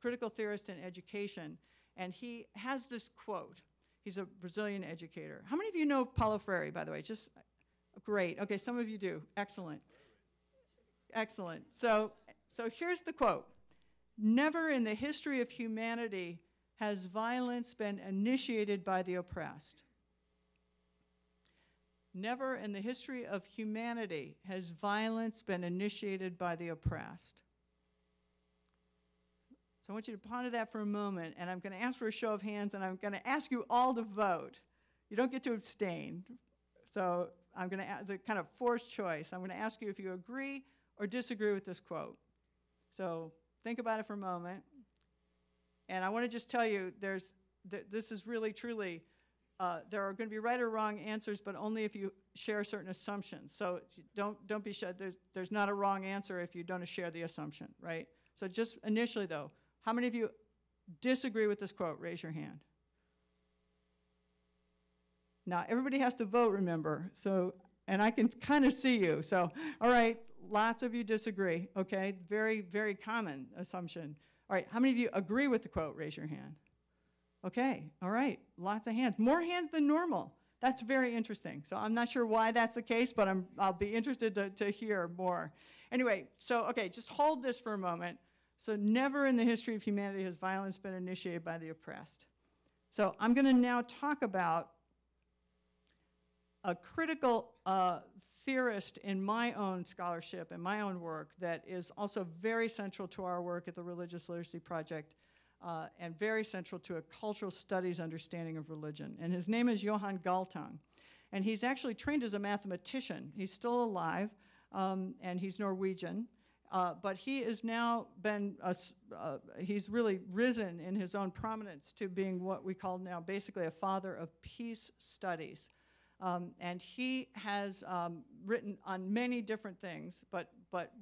Critical theorist in education. And he has this quote. He's a Brazilian educator. How many of you know Paulo Freire, by the way? Just great. Okay, some of you do. Excellent. Excellent. So here's the quote. Never in the history of humanity has violence been initiated by the oppressed. Never in the history of humanity has violence been initiated by the oppressed. So I want you to ponder that for a moment, and I'm going to ask for a show of hands, and I'm going to ask you all to vote. You don't get to abstain. So I'm going to ask the kind of forced choice. I'm going to ask you if you agree or disagree with this quote. So think about it for a moment. And I want to just tell you, this is really, truly, there are going to be right or wrong answers, but only if you share certain assumptions. So don't be sure. There's not a wrong answer if you don't share the assumption, right? So just initially, though, how many of you disagree with this quote? Raise your hand. Now, everybody has to vote, remember. So, and I can kind of see you. So, all right, lots of you disagree, okay? Very, very common assumption. All right, how many of you agree with the quote? Raise your hand. Okay, all right, lots of hands. More hands than normal. That's very interesting. So I'm not sure why that's the case, but I'll be interested to hear more. Anyway, so, okay, just hold this for a moment. So never in the history of humanity has violence been initiated by the oppressed. So I'm going to now talk about a critical theorist in my own scholarship and my own work that is also very central to our work at the Religious Literacy Project and very central to a cultural studies understanding of religion. And his name is Johan Galtung. And he's actually trained as a mathematician. He's still alive, and he's Norwegian. But he has now been, he's really risen in his own prominence to being what we call now basically a father of peace studies. And he has written on many different things, but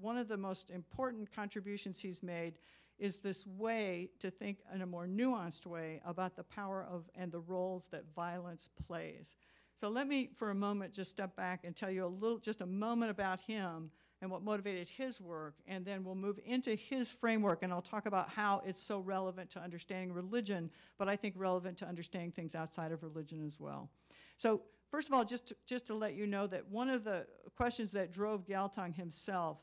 one of the most important contributions he's made is this way to think in a more nuanced way about the power of and the roles that violence plays. So let me, for a moment, just step back and tell you just a moment about him and what motivated his work, and then we'll move into his framework, and I'll talk about how it's so relevant to understanding religion, but I think relevant to understanding things outside of religion as well. So first of all, just to let you know that one of the questions that drove Galtung himself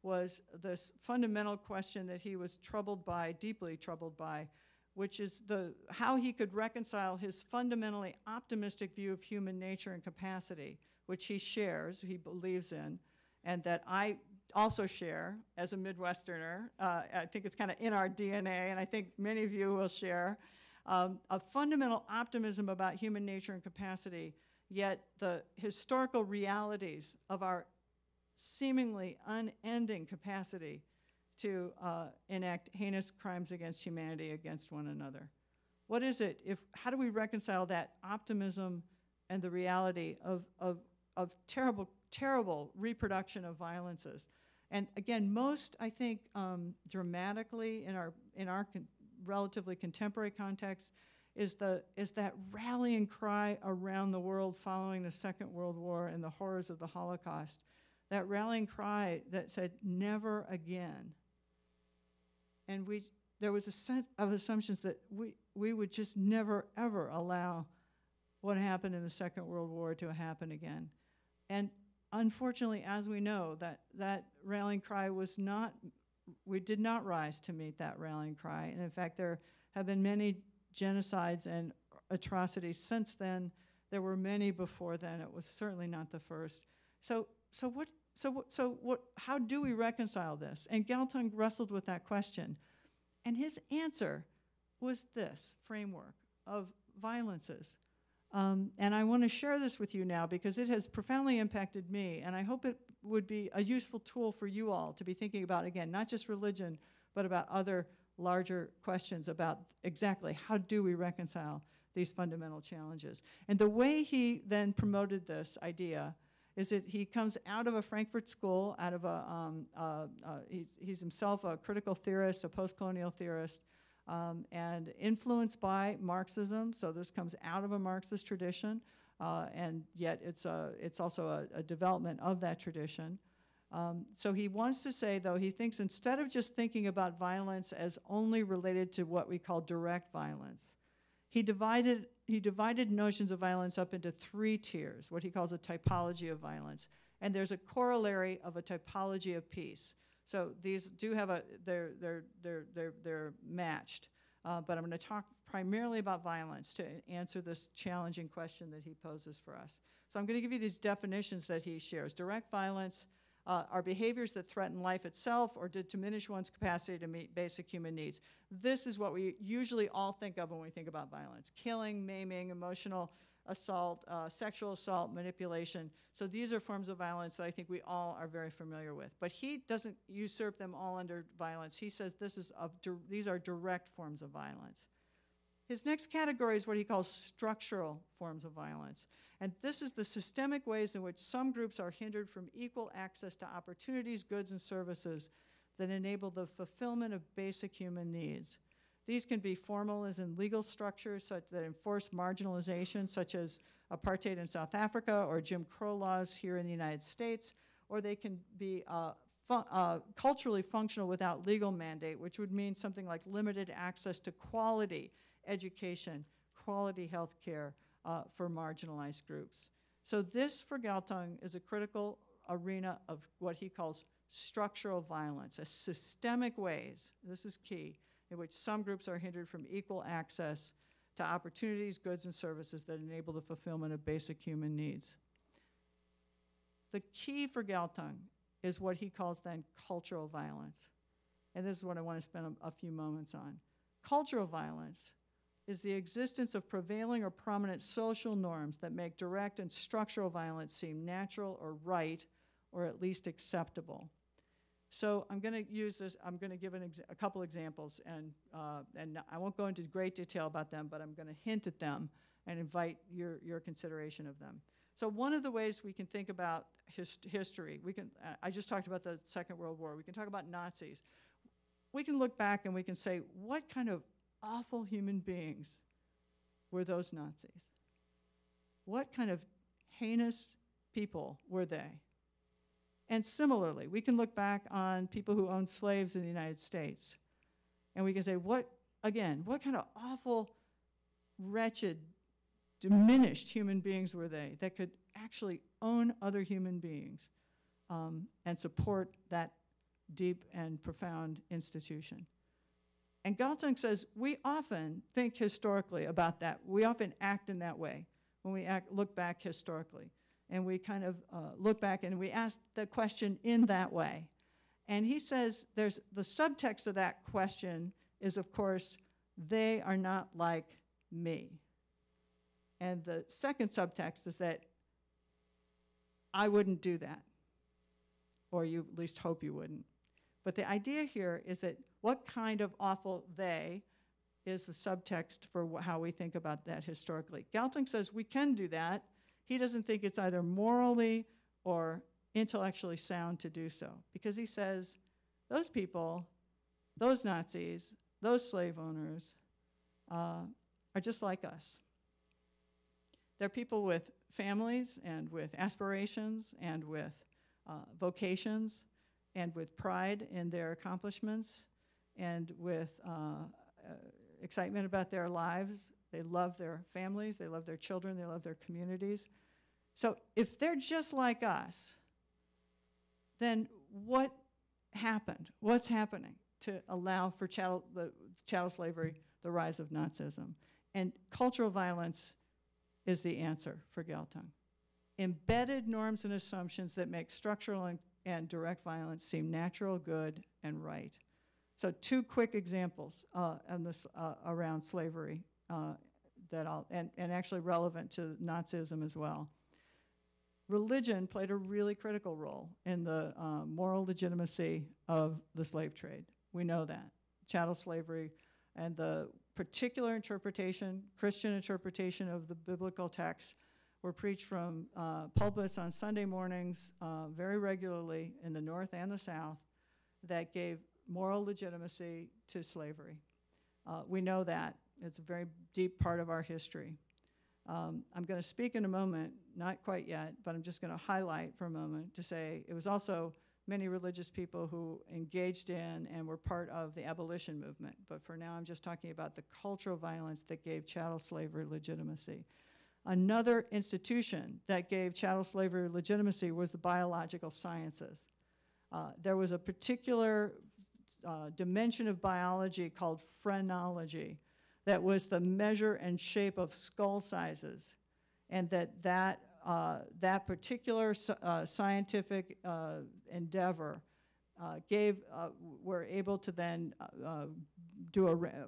was this fundamental question that he was troubled by, deeply troubled by, which is how he could reconcile his fundamentally optimistic view of human nature and capacity, which he shares, he believes in, and that I also share as a Midwesterner. I think it's kind of in our DNA, and I think many of you will share, a fundamental optimism about human nature and capacity, yet the historical realities of our seemingly unending capacity to enact heinous crimes against humanity, against one another. What is it? How do we reconcile that optimism and the reality of terrible, terrible reproduction of violences? And again, most, I think, dramatically in our relatively contemporary context is that rallying cry around the world following the Second World War and the horrors of the Holocaust. That rallying cry that said, never again. And there was a set of assumptions that we would just never, ever allow what happened in the Second World War to happen again. And unfortunately, as we know, that rallying cry we did not rise to meet that rallying cry. And in fact, there have been many genocides and atrocities since then. There were many before then. It was certainly not the first. So how do we reconcile this? And Galtung wrestled with that question. And his answer was this framework of violences. And I want to share this with you now because it has profoundly impacted me, and I hope it would be a useful tool for you all to be thinking about, again, not just religion, but about other larger questions about exactly how do we reconcile these fundamental challenges. And the way he then promoted this idea is that he comes out of a Frankfurt school, out of he's himself a critical theorist, a post-colonial theorist, and influenced by Marxism. So this comes out of a Marxist tradition, and yet it's also a development of that tradition. So he wants to say, though, he thinks instead of just thinking about violence as only related to what we call direct violence, he divided notions of violence up into 3 tiers, what he calls a typology of violence. And there's a corollary of a typology of peace. So these do have they're matched. But I'm going to talk primarily about violence to answer this challenging question that he poses for us. So I'm going to give you these definitions that he shares. Direct violence are behaviors that threaten life itself or to diminish one's capacity to meet basic human needs. This is what we usually all think of when we think about violence: killing, maiming, emotional assault, sexual assault, manipulation. So these are forms of violence that I think we all are very familiar with. But he doesn't usurp them all under violence. He says these are direct forms of violence. His next category is what he calls structural forms of violence. And this is the systemic ways in which some groups are hindered from equal access to opportunities, goods, and services that enable the fulfillment of basic human needs. These can be formal, as in legal structures such that enforce marginalization, such as apartheid in South Africa or Jim Crow laws here in the United States, or they can be culturally functional without legal mandate, which would mean something like limited access to quality education, quality health care for marginalized groups. So this, for Galtung, is a critical arena of what he calls structural violence, a systemic ways, this is key, in which some groups are hindered from equal access to opportunities, goods, and services that enable the fulfillment of basic human needs. The key for Galtung is what he calls then cultural violence. And this is what I want to spend a few moments on. Cultural violence is the existence of prevailing or prominent social norms that make direct and structural violence seem natural or right, or at least acceptable. So I'm going to use this, I'm going to give a couple examples, and I won't go into great detail about them, but I'm going to hint at them and invite your consideration of them. So one of the ways we can think about history, I just talked about the Second World War, we can talk about Nazis. We can look back and we can say, what kind of awful human beings were those Nazis? What kind of heinous people were they? And similarly, we can look back on people who owned slaves in the United States, and we can say, what kind of awful, wretched, diminished human beings were they that could actually own other human beings and support that deep and profound institution? And Galtung says we often think historically about that. We often act in that way when we look back historically. And we kind of look back and we ask the question in that way. And he says there's the subtext of that question is, of course, they are not like me. And the second subtext is that I wouldn't do that, or you at least hope you wouldn't. But the idea here is that what kind of awful they is the subtext for how we think about that historically. Galtung says we can do that. He doesn't think it's either morally or intellectually sound to do so, because he says those people, those Nazis, those slave owners are just like us. They're people with families and with aspirations and with vocations and with pride in their accomplishments and with excitement about their lives. They love their families, they love their children, they love their communities. So if they're just like us, then what happened? What's happening to allow for chattel slavery, the rise of Nazism? And cultural violence is the answer for Galtung. Embedded norms and assumptions that make structural and direct violence seem natural, good, and right. So 2 quick examples on this, around slavery and actually relevant to Nazism as well. Religion played a really critical role in the moral legitimacy of the slave trade. We know that. Chattel slavery and the particular interpretation, Christian interpretation of the biblical text were preached from pulpits on Sunday mornings very regularly in the North and the South that gave moral legitimacy to slavery. We know that. It's a very deep part of our history. I'm going to speak in a moment, not quite yet, but I'm just going to highlight for a moment to say it was also many religious people who engaged in and were part of the abolition movement. But for now, I'm just talking about the cultural violence that gave chattel slavery legitimacy. Another institution that gave chattel slavery legitimacy was the biological sciences. There was a particular dimension of biology called phrenology that was the measure and shape of skull sizes, and that particular scientific endeavor were able to then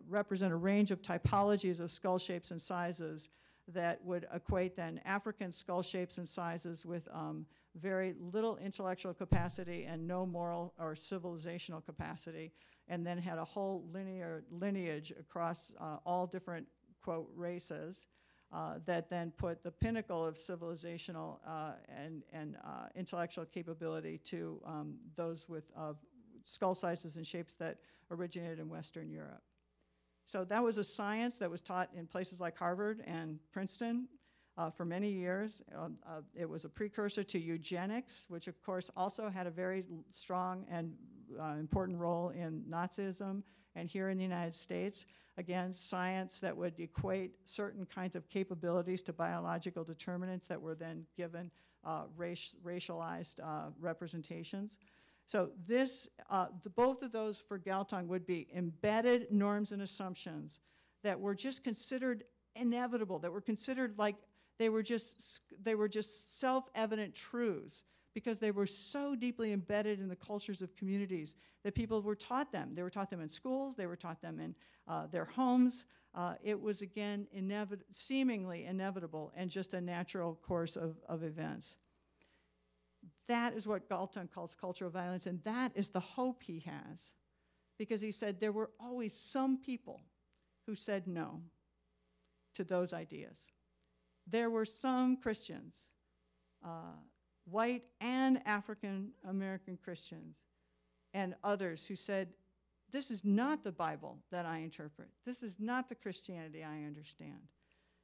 represent a range of typologies of skull shapes and sizes that would equate then African skull shapes and sizes with very little intellectual capacity and no moral or civilizational capacity, and then had a whole lineage across all different, quote, races that then put the pinnacle of civilizational and intellectual capability to those with skull sizes and shapes that originated in Western Europe. So that was a science that was taught in places like Harvard and Princeton for many years. It was a precursor to eugenics, which of course also had a very strong and important role in Nazism and here in the United States. Again, science that would equate certain kinds of capabilities to biological determinants that were then given racialized representations. So both of those for Galtung would be embedded norms and assumptions that were just considered inevitable, that were considered like they were just self-evident truths because they were so deeply embedded in the cultures of communities that people were taught them. They were taught them in schools, they were taught them in their homes. It was, again, seemingly inevitable and just a natural course of events. That is what Galtung calls cultural violence, and that is the hope he has, because he said there were always some people who said no to those ideas. There were some Christians, white and African American Christians, and others who said, this is not the Bible that I interpret. This is not the Christianity I understand.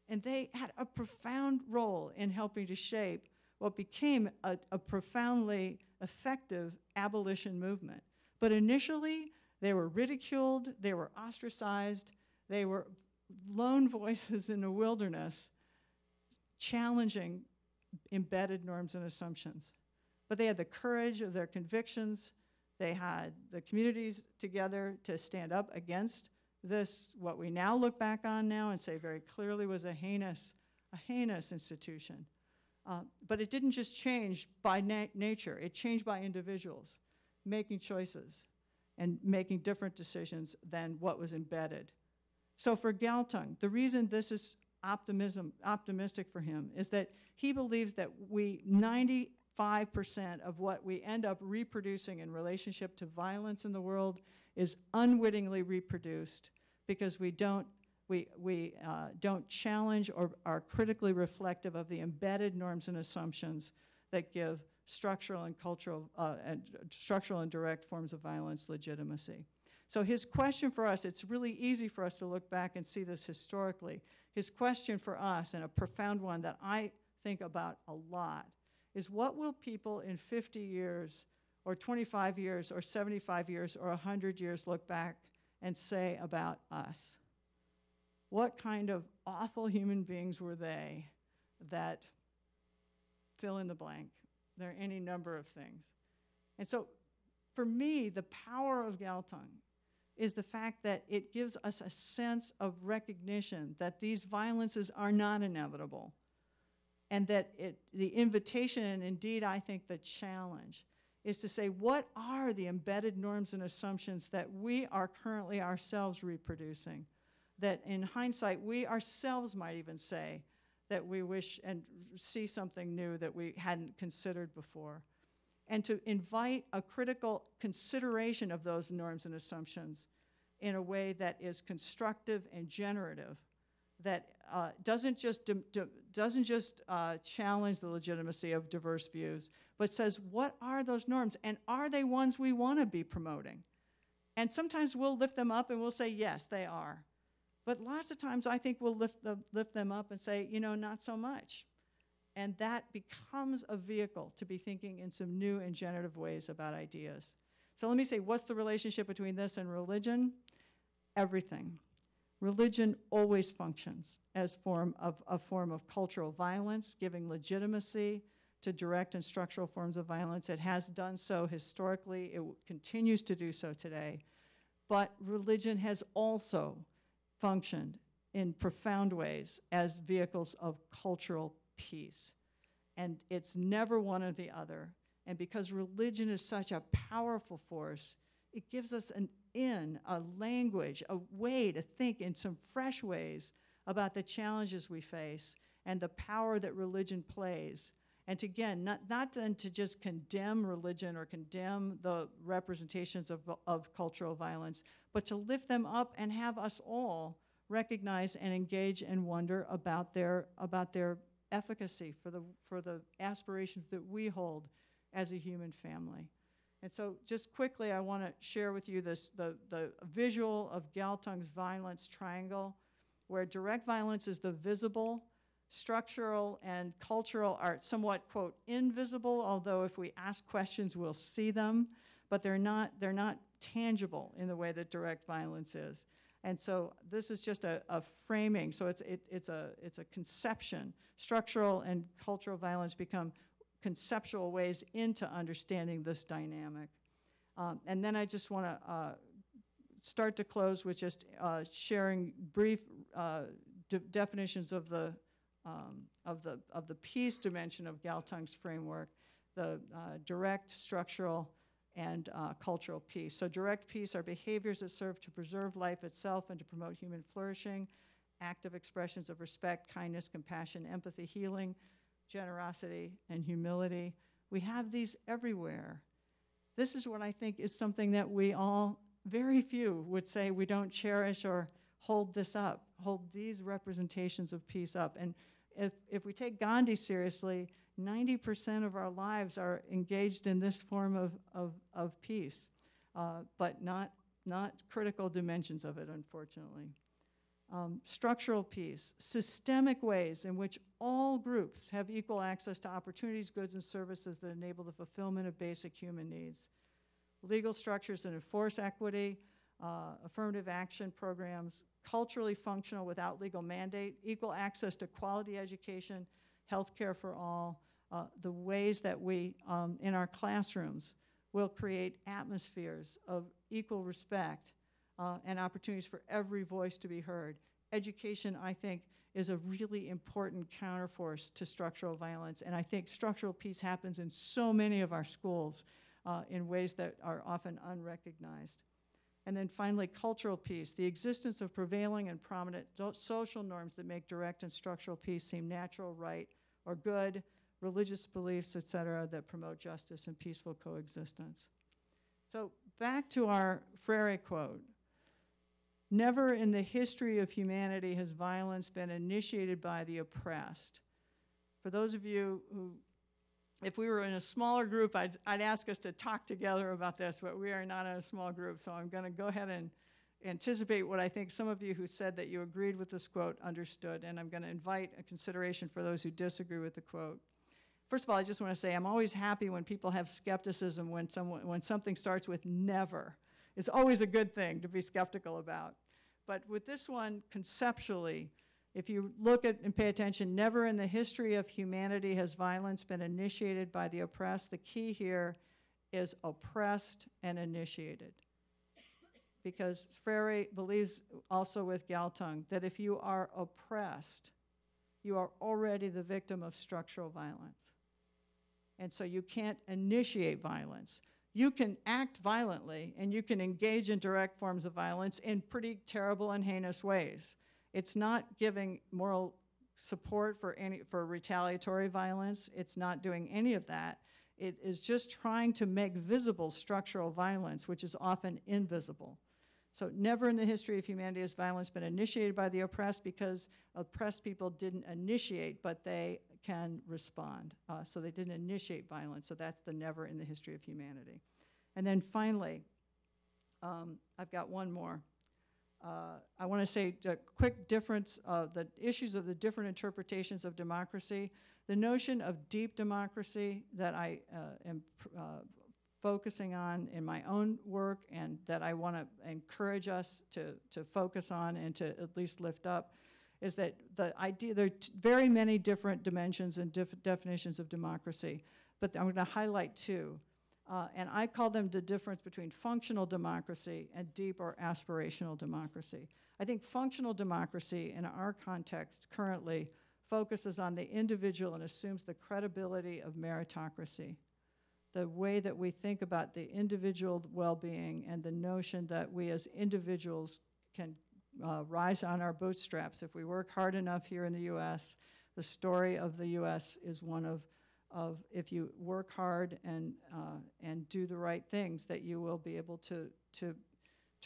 And they had a profound role in helping to shape what became a profoundly effective abolition movement. But initially, they were ridiculed, they were ostracized, they were lone voices in the wilderness, challenging embedded norms and assumptions. But they had the courage of their convictions. They had the communities together to stand up against this, what we now look back on now and say very clearly was a heinous institution. But it didn't just change by nature, it changed by individuals making choices and making different decisions than what was embedded. So for Galtung, the reason this is optimistic for him is that he believes that 95% of what we end up reproducing in relationship to violence in the world is unwittingly reproduced because we don't challenge or are critically reflective of the embedded norms and assumptions that give structural and cultural structural and direct forms of violence legitimacy. So his question for us, it's really easy for us to look back and see this historically. His question for us, and a profound one that I think about a lot, is what will people in 50 years or 25 years or 75 years or 100 years look back and say about us? What kind of awful human beings were they that fill in the blank? There are any number of things. And so for me, the power of Galtung is the fact that it gives us a sense of recognition that these violences are not inevitable, and that the invitation, and indeed I think the challenge, is to say what are the embedded norms and assumptions that we are currently ourselves reproducing, that in hindsight we ourselves might even say that we wish and see something new that we hadn't considered before, and to invite a critical consideration of those norms and assumptions in a way that is constructive and generative, that doesn't just challenge the legitimacy of diverse views, but says, what are those norms, and are they ones we want to be promoting? And sometimes we'll lift them up and we'll say, yes, they are. But lots of times I think we'll lift them up and say, you know, not so much. And that becomes a vehicle to be thinking in some new and generative ways about ideas. So let me say, what's the relationship between this and religion? Everything. Religion always functions as a form of cultural violence, giving legitimacy to direct and structural forms of violence. It has done so historically. It continues to do so today. But religion has also functioned in profound ways as vehicles of cultural peace. And it's never one or the other. And because religion is such a powerful force, it gives us a language, a way to think in some fresh ways about the challenges we face and the power that religion plays. And to, again, not then to just condemn religion or condemn the representations of cultural violence, but to lift them up and have us all recognize and engage and wonder about their efficacy for the aspirations that we hold as a human family. And so just quickly, I want to share with you the visual of Galtung's violence triangle, where direct violence is the visible, structural and cultural are somewhat, quote, invisible, although if we ask questions, we'll see them, but they're not tangible in the way that direct violence is. And so this is just a framing. So it's a conception. Structural and cultural violence become conceptual ways into understanding this dynamic. And then I just want to start to close with just sharing brief definitions of the peace dimension of Galtung's framework, the direct, structural, and cultural peace. So direct peace are behaviors that serve to preserve life itself and to promote human flourishing, active expressions of respect, kindness, compassion, empathy, healing, generosity, and humility. We have these everywhere. This is what I think is something that we all, very few would say we don't cherish or hold this up, hold these representations of peace up. And if we take Gandhi seriously, 90% of our lives are engaged in this form of peace, but not critical dimensions of it, unfortunately. Structural peace, systemic ways in which all groups have equal access to opportunities, goods, and services that enable the fulfillment of basic human needs. Legal structures that enforce equity, affirmative action programs, culturally functional without legal mandate, equal access to quality education, healthcare for all, the ways that we, in our classrooms, will create atmospheres of equal respect and opportunities for every voice to be heard. Education, I think, is a really important counterforce to structural violence, and I think structural peace happens in so many of our schools in ways that are often unrecognized. And then finally, cultural peace, the existence of prevailing and prominent social norms that make direct and structural peace seem natural, right, or good, religious beliefs, et cetera, that promote justice and peaceful coexistence. So back to our Freire quote. Never in the history of humanity has violence been initiated by the oppressed. For those of you who, if we were in a smaller group, I'd ask us to talk together about this, but we are not in a small group, so I'm going to go ahead and anticipate what I think some of you who said that you agreed with this quote understood, and I'm going to invite a consideration for those who disagree with the quote. First of all, I just want to say I'm always happy when people have skepticism when something starts with never. It's always a good thing to be skeptical about. But with this one, conceptually, if you look at and pay attention, never in the history of humanity has violence been initiated by the oppressed. The key here is oppressed and initiated. Because Freire believes also with Galtung that if you are oppressed, you are already the victim of structural violence. And so you can't initiate violence. You can act violently and you can engage in direct forms of violence in pretty terrible and heinous ways. It's not giving moral support for retaliatory violence. It's not doing any of that. It is just trying to make visible structural violence, which is often invisible. So never in the history of humanity has violence been initiated by the oppressed, because oppressed people didn't initiate, but they can respond. So they didn't initiate violence. So that's the never in the history of humanity. And then finally, I've got one more. I want to say a quick difference of the issues of the different interpretations of democracy. The notion of deep democracy that I am focusing on in my own work, and that I want to encourage us to focus on and to at least lift up, is that the idea, there are very many different dimensions and definitions of democracy, but I'm going to highlight two. And I call them the difference between functional democracy and deep or aspirational democracy. I think functional democracy in our context currently focuses on the individual and assumes the credibility of meritocracy. The way that we think about the individual well-being and the notion that we as individuals can rise on our bootstraps. If we work hard enough here in the US, the story of the US is one of if you work hard and do the right things, that you will be able to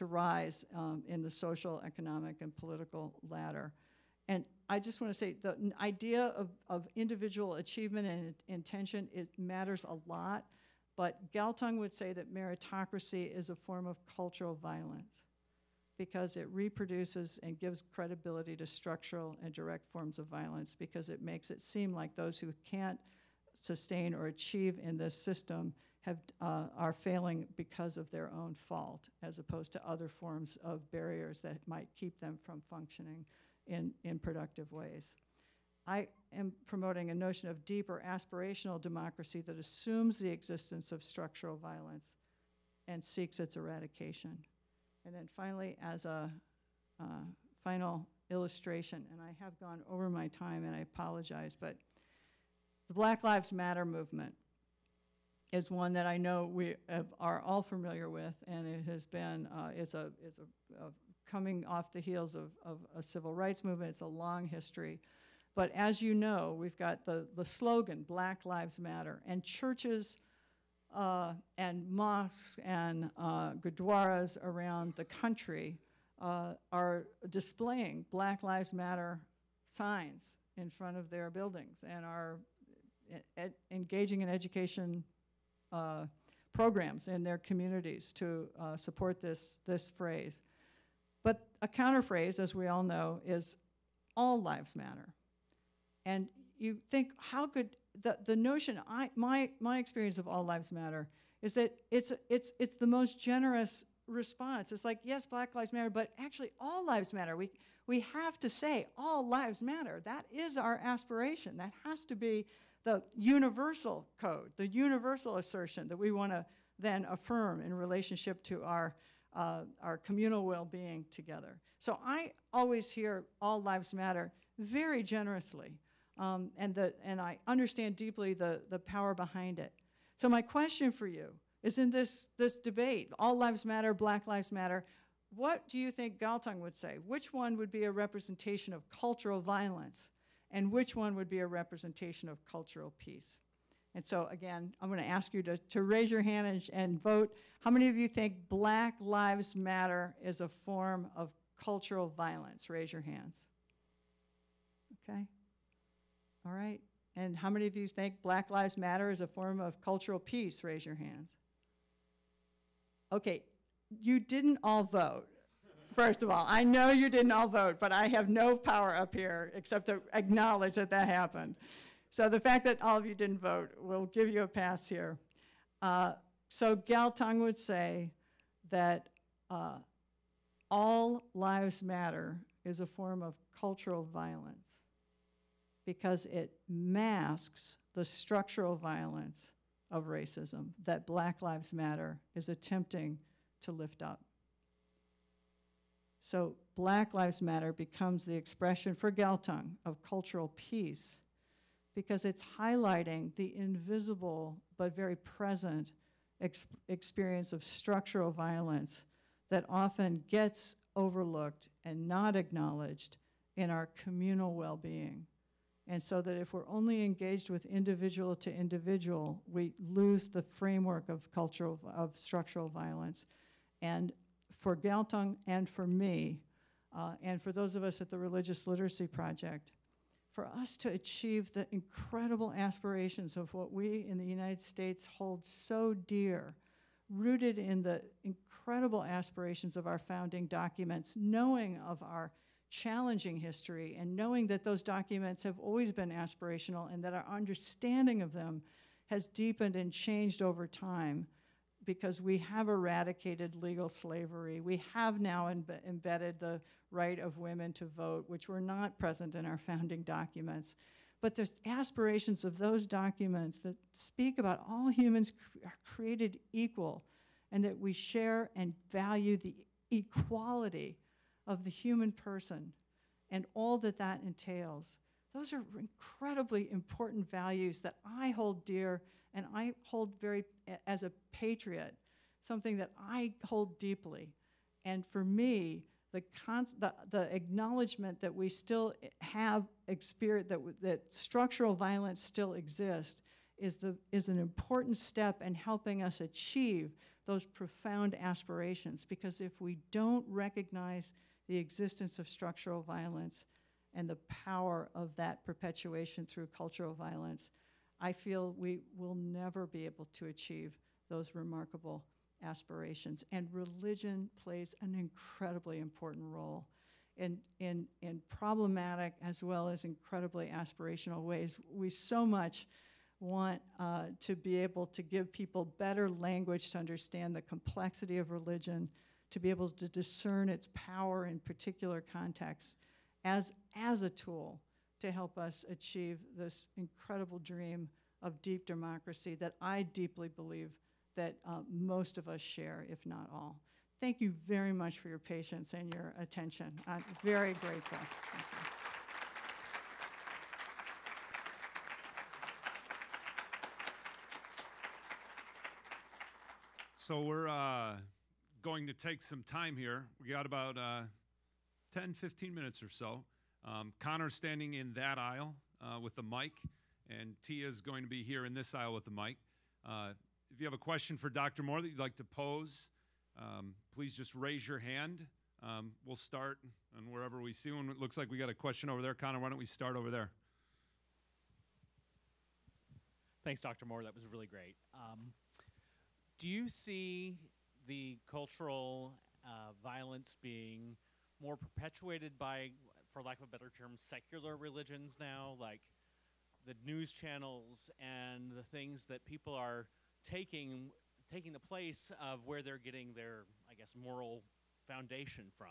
rise in the social, economic, and political ladder. And I just want to say the idea of individual achievement and intention, it matters a lot, but Galtung would say that meritocracy is a form of cultural violence because it reproduces and gives credibility to structural and direct forms of violence, because it makes it seem like those who can't sustain or achieve in this system are failing because of their own fault, as opposed to other forms of barriers that might keep them from functioning in productive ways. I am promoting a notion of deep or aspirational democracy that assumes the existence of structural violence and seeks its eradication. And then finally, as a final illustration, and I have gone over my time and I apologize, but the Black Lives Matter movement is one that I know we are all familiar with, and it has been, is a coming off the heels of a civil rights movement. It's a long history. But as you know, we've got the slogan, Black Lives Matter, and churches and mosques and gurdwaras around the country are displaying Black Lives Matter signs in front of their buildings and are engaging in education programs in their communities to support this phrase. But a counterphrase, as we all know, is all lives matter. And you think, how could the notion, my experience of all lives matter is that it's the most generous response. It's like, yes, Black Lives Matter, but actually all lives matter. We have to say all lives matter. That is our aspiration. That has to be the universal code, the universal assertion that we want to then affirm in relationship to our communal well-being together. So I always hear all lives matter very generously, and I understand deeply the power behind it. So my question for you is, in this debate, all lives matter, Black Lives Matter, what do you think Galtung would say? Which one would be a representation of cultural violence, and which one would be a representation of cultural peace? And so again, I'm going to ask you to raise your hand and vote. How many of you think Black Lives Matter is a form of cultural violence? Raise your hands. Okay. All right. And how many of you think Black Lives Matter is a form of cultural peace? Raise your hands. Okay. You didn't all vote. First of all, I know you didn't all vote, but I have no power up here except to acknowledge that happened. So the fact that all of you didn't vote will give you a pass here. So Galtung would say that all lives matter is a form of cultural violence because it masks the structural violence of racism that Black Lives Matter is attempting to lift up. So Black Lives Matter becomes the expression for Galtung of cultural peace, because it's highlighting the invisible but very present experience of structural violence that often gets overlooked and not acknowledged in our communal well-being. And so that if we're only engaged with individual to individual, we lose the framework of structural violence. And for Geltung and for me, and for those of us at the Religious Literacy Project, for us to achieve the incredible aspirations of what we in the United States hold so dear, rooted in the incredible aspirations of our founding documents, knowing of our challenging history and knowing that those documents have always been aspirational and that our understanding of them has deepened and changed over time because we have eradicated legal slavery. We have now embedded the right of women to vote, which were not present in our founding documents. But there's aspirations of those documents that speak about all humans are created equal and that we share and value the equality of the human person and all that that entails. Those are incredibly important values that I hold dear and I hold as a patriot, something that I hold deeply. And for me, the acknowledgement that we still have that structural violence still exists is an important step in helping us achieve those profound aspirations. Because if we don't recognize the existence of structural violence and the power of that perpetuation through cultural violence, I feel we will never be able to achieve those remarkable aspirations. And religion plays an incredibly important role in problematic as well as incredibly aspirational ways. We so much want to be able to give people better language to understand the complexity of religion, to be able to discern its power in particular contexts as a tool to help us achieve this incredible dream of deep democracy that I deeply believe that most of us share, if not all. Thank you very much for your patience and your attention. I'm very grateful. Thank you. So we're going to take some time here. We got about 10, 15 minutes or so. Connor's standing in that aisle with the mic, and Tia's going to be here in this aisle with the mic. If you have a question for Dr. Moore that you'd like to pose, please just raise your hand. We'll start and wherever we see one. It looks like we got a question over there. Connor, why don't we start over there? Thanks, Dr. Moore. That was really great. Do you see the cultural violence being more perpetuated by, for lack of a better term, secular religions now, like the news channels and the things that people are taking the place of where they're getting their, I guess, moral foundation from?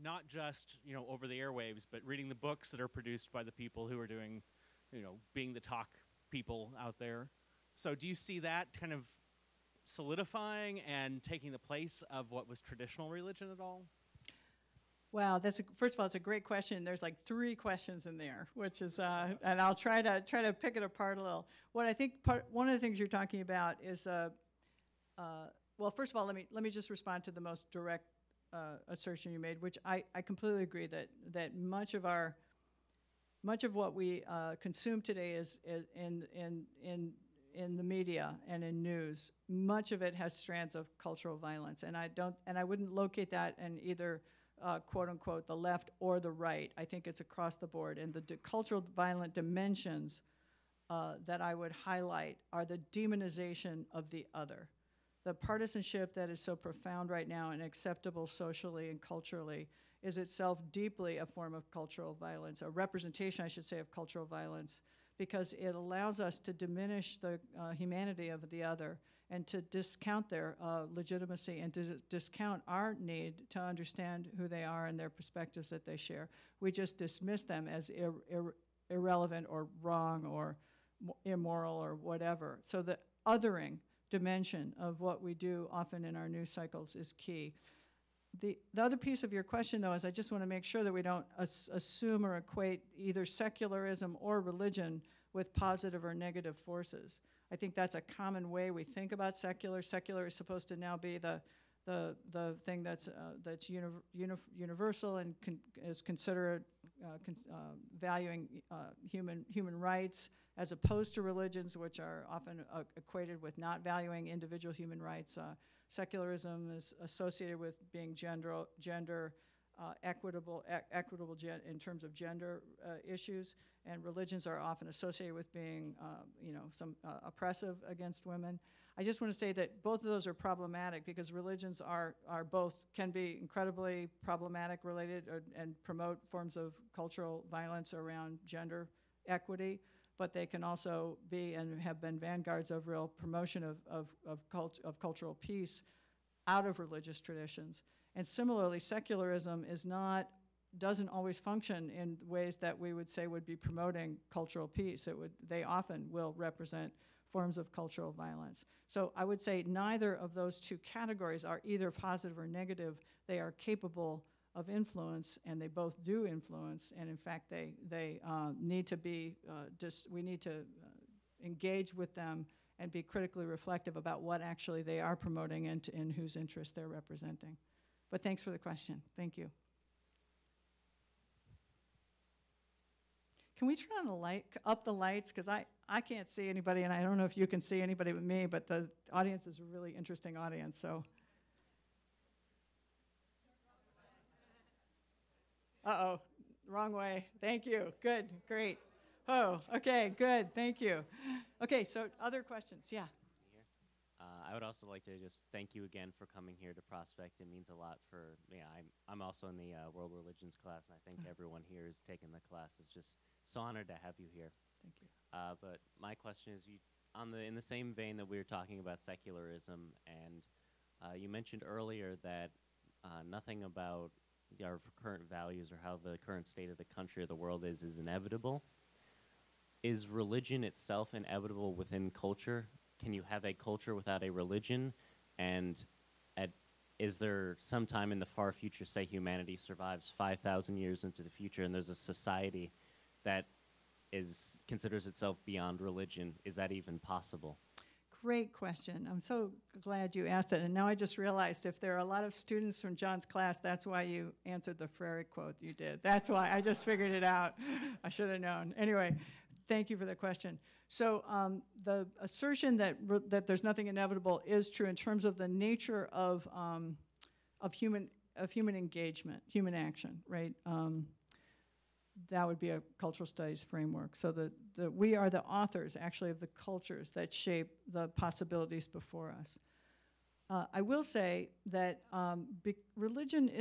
Not just, over the airwaves, but reading the books that are produced by the people who are doing, being the talk people out there. So do you see that kind of solidifying and taking the place of what was traditional religion at all? Wow, first of all, it's a great question. There's like 3 questions in there, which is, and I'll try to pick it apart a little. What I think one of the things you're talking about is, well, first of all, let me just respond to the most direct assertion you made, which I completely agree that much of what we consume today is in the media and in news. Much of it has strands of cultural violence, and I wouldn't locate that in either quote unquote the left or the right. I think it's across the board, and the cultural violent dimensions that I would highlight are the demonization of the other. The partisanship that is so profound right now and acceptable socially and culturally is itself deeply a form of cultural violence, a representation, I should say, of cultural violence, because it allows us to diminish the humanity of the other and to discount their legitimacy and to discount our need to understand who they are and their perspectives that they share. We just dismiss them as irrelevant or wrong or immoral or whatever. So the othering dimension of what we do often in our news cycles is key. The other piece of your question, though, is I just want to make sure that we don't assume or equate either secularism or religion with positive or negative forces. I think that's a common way we think about secular. Secular is supposed to now be the thing that's universal and is considered valuing human rights, as opposed to religions, which are often equated with not valuing individual human rights. Secularism is associated with being gender equitable in terms of gender issues, and religions are often associated with being, some oppressive against women. I just want to say that both of those are problematic because religions are both, can be incredibly problematic related and promote forms of cultural violence around gender equity, but they can also be and have been vanguards of real promotion of cultural peace out of religious traditions. And similarly, secularism doesn't always function in ways that we would say would be promoting cultural peace. They often will represent forms of cultural violence. So I would say neither of those two categories are either positive or negative. They are capable of influence, and they both do influence, and in fact, they need to be, we need to engage with them and be critically reflective about what actually they are promoting and in whose interest they're representing. But thanks for the question. Thank you. Can we turn on up the lights? Because I can't see anybody, and I don't know if you can see anybody but me, but the audience is a really interesting audience, so. Uh-oh, wrong way. Thank you. Good, great. Oh, okay, good, thank you. Okay, so other questions, yeah. I would also like to just thank you again for coming here to Prospect. It means a lot for me. I'm also in the World Religions class, and I think everyone here who's taken the class is just so honored to have you here. Thank you. But my question is, in the same vein that we were talking about secularism, and you mentioned earlier that nothing about our current values or how the current state of the country or the world is inevitable. Is religion itself inevitable within culture? Can you have a culture without a religion? And is there some time in the far future, say humanity survives 5,000 years into the future, and there's a society that considers itself beyond religion? Is that even possible? Great question. I'm so glad you asked it. And now I just realized if there are a lot of students from John's class, that's why you answered the Freire quote you did. That's why. I just figured it out. I should have known. Anyway, thank you for the question. So the assertion that there's nothing inevitable is true in terms of the nature of human engagement, human action, right? That would be a cultural studies framework. So we are the authors, actually, of the cultures that shape the possibilities before us. I will say that religion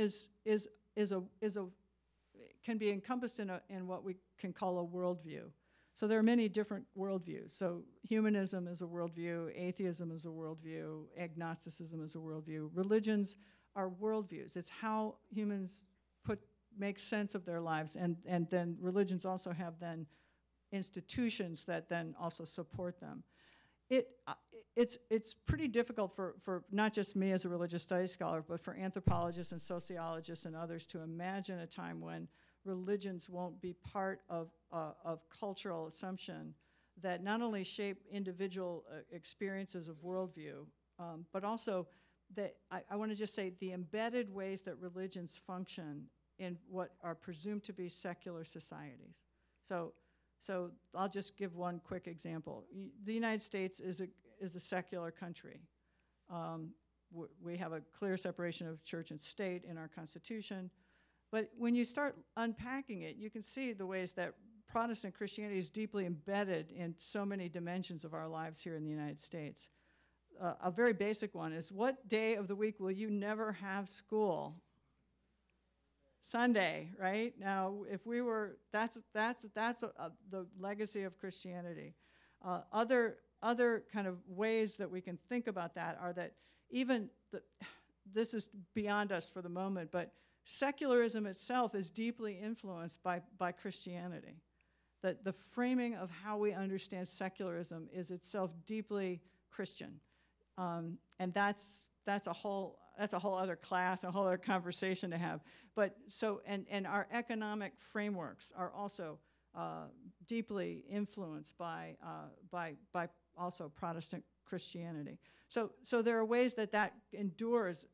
can be encompassed in what we can call a worldview. So there are many different worldviews. So humanism is a worldview, atheism is a worldview, agnosticism is a worldview. Religions are worldviews. It's how humans make sense of their lives, and then religions also have then institutions that then also support them. It's pretty difficult for not just me as a religious studies scholar, but for anthropologists and sociologists and others to imagine a time when religions won't be part of cultural assumption that not only shape individual experiences of worldview, but also that I want to just say the embedded ways that religions function in what are presumed to be secular societies. So I'll just give one quick example. The United States is a secular country. We have a clear separation of church and state in our Constitution. But when you start unpacking it, you can see the ways that Protestant Christianity is deeply embedded in so many dimensions of our lives here in the United States. A very basic one is, what day of the week will you never have school? Sunday, right? Now, if we were, that's the legacy of Christianity. Other kind of ways that we can think about that are that even, this is beyond us for the moment, but secularism itself is deeply influenced by Christianity. The framing of how we understand secularism is itself deeply Christian. And that's a whole other class, a whole other conversation to have. But so, and our economic frameworks are also deeply influenced by also Protestant Christianity. So there are ways that endures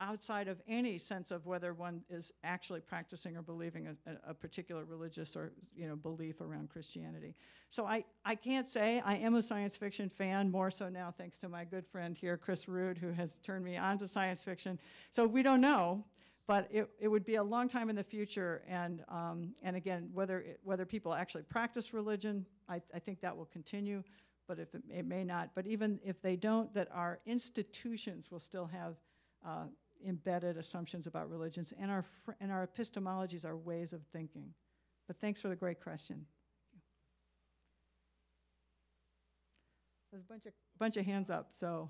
outside of any sense of whether one is actually practicing or believing a particular religious or belief around Christianity. So I can't say I am a science fiction fan, more so now thanks to my good friend here, Chris Rood, who has turned me on to science fiction. So we don't know, but it would be a long time in the future, and again, whether people actually practice religion, I think that will continue, but if it may not. But even if they don't, that our institutions will still have embedded assumptions about religions, and our epistemologies, our ways of thinking. But thanks for the great question. There's a bunch of hands up, so.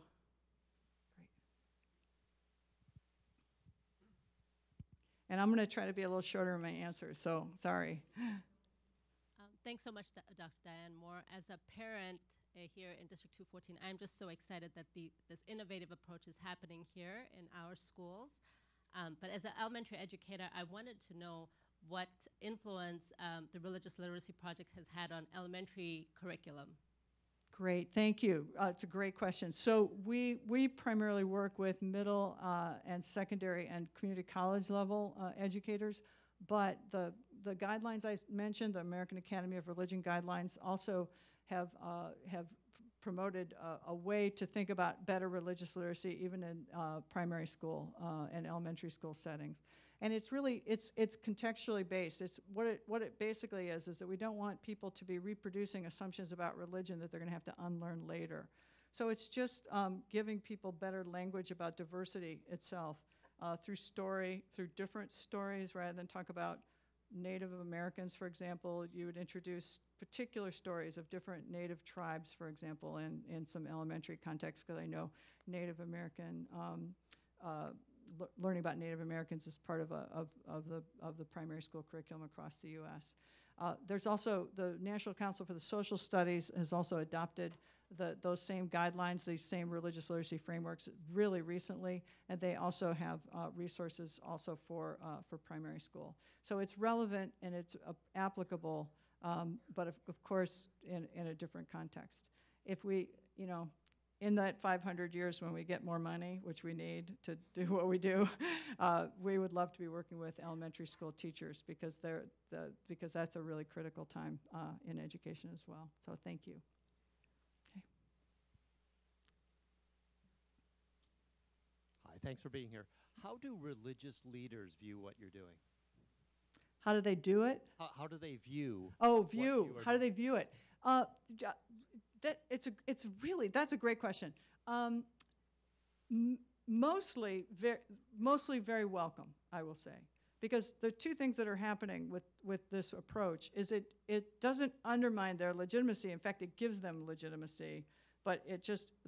Great. And I'm going to try to be a little shorter in my answers, so sorry. Thanks so much, Dr. Diane Moore. As a parent here in District 214, I'm just so excited that this innovative approach is happening here in our schools. But as an elementary educator, I wanted to know what influence the Religious Literacy Project has had on elementary curriculum. Great, thank you. It's a great question. So we primarily work with middle and secondary and community college level educators, but the guidelines I mentioned, the American Academy of Religion guidelines, also have promoted a way to think about better religious literacy even in primary school and elementary school settings. And it's really, it's contextually based. It's what it basically is that we don't want people to be reproducing assumptions about religion that they're going to have to unlearn later. So it's just giving people better language about diversity itself through story, through different stories, rather than talk about Native Americans, for example. You would introduce particular stories of different Native tribes, for example, in some elementary context, because I know Native American, learning about Native Americans is part of the primary school curriculum across the U.S. There's also the National Council for the Social Studies has also adopted those same guidelines, these same religious literacy frameworks really recently, and they also have resources also for primary school. So it's relevant and it's applicable, but of course in a different context. If we, in that 500 years when we get more money, which we need to do what we do, we would love to be working with elementary school teachers because because that's a really critical time in education as well. So thank you. Okay. Hi, thanks for being here. How do religious leaders view what you're doing? How do they do it? How do they view? Oh, view. How do they view it? That's a great question. Mostly very welcome, I will say, because the two things that are happening with this approach is it doesn't undermine their legitimacy. In fact, it gives them legitimacy, but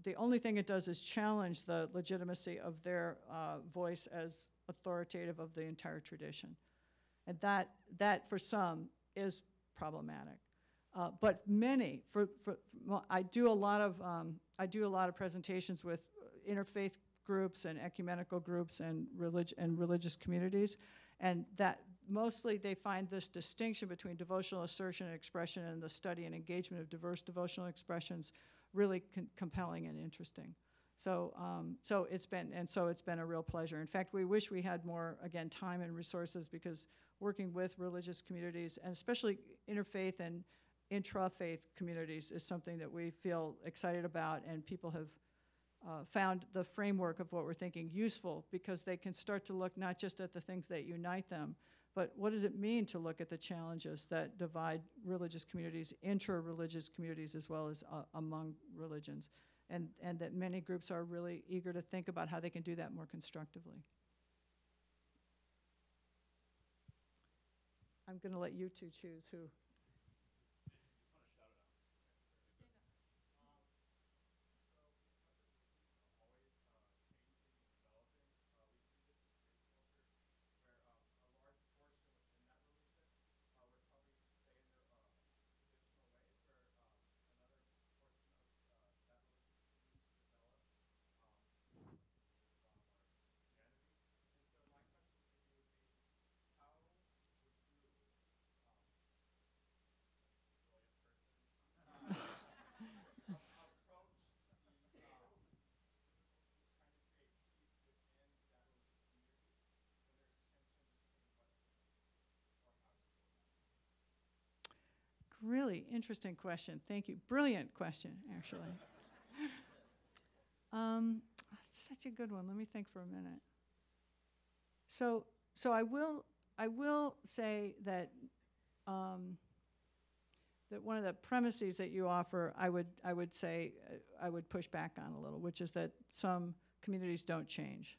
the only thing it does is challenge the legitimacy of their voice as authoritative of the entire tradition. And that for some is problematic. But many, I do a lot of presentations with interfaith groups and ecumenical groups and religious communities, and that mostly they find this distinction between devotional assertion and expression and the study and engagement of diverse devotional expressions really compelling and interesting. So it's been a real pleasure. In fact, we wish we had more, again, time and resources, because working with religious communities, and especially interfaith and intra-faith communities, is something that we feel excited about, and people have found the framework of what we're thinking useful, because they can start to look not just at the things that unite them, but what does it mean to look at the challenges that divide religious communities, intra-religious communities, as well as among religions, and that many groups are really eager to think about how they can do that more constructively. I'm going to let you two choose who. really interesting question. Thank you. Brilliant question, actually. That's such a good one. Let me think for a minute. So I will say that that one of the premises that you offer, I would say I would push back on a little, which is that some communities don't change.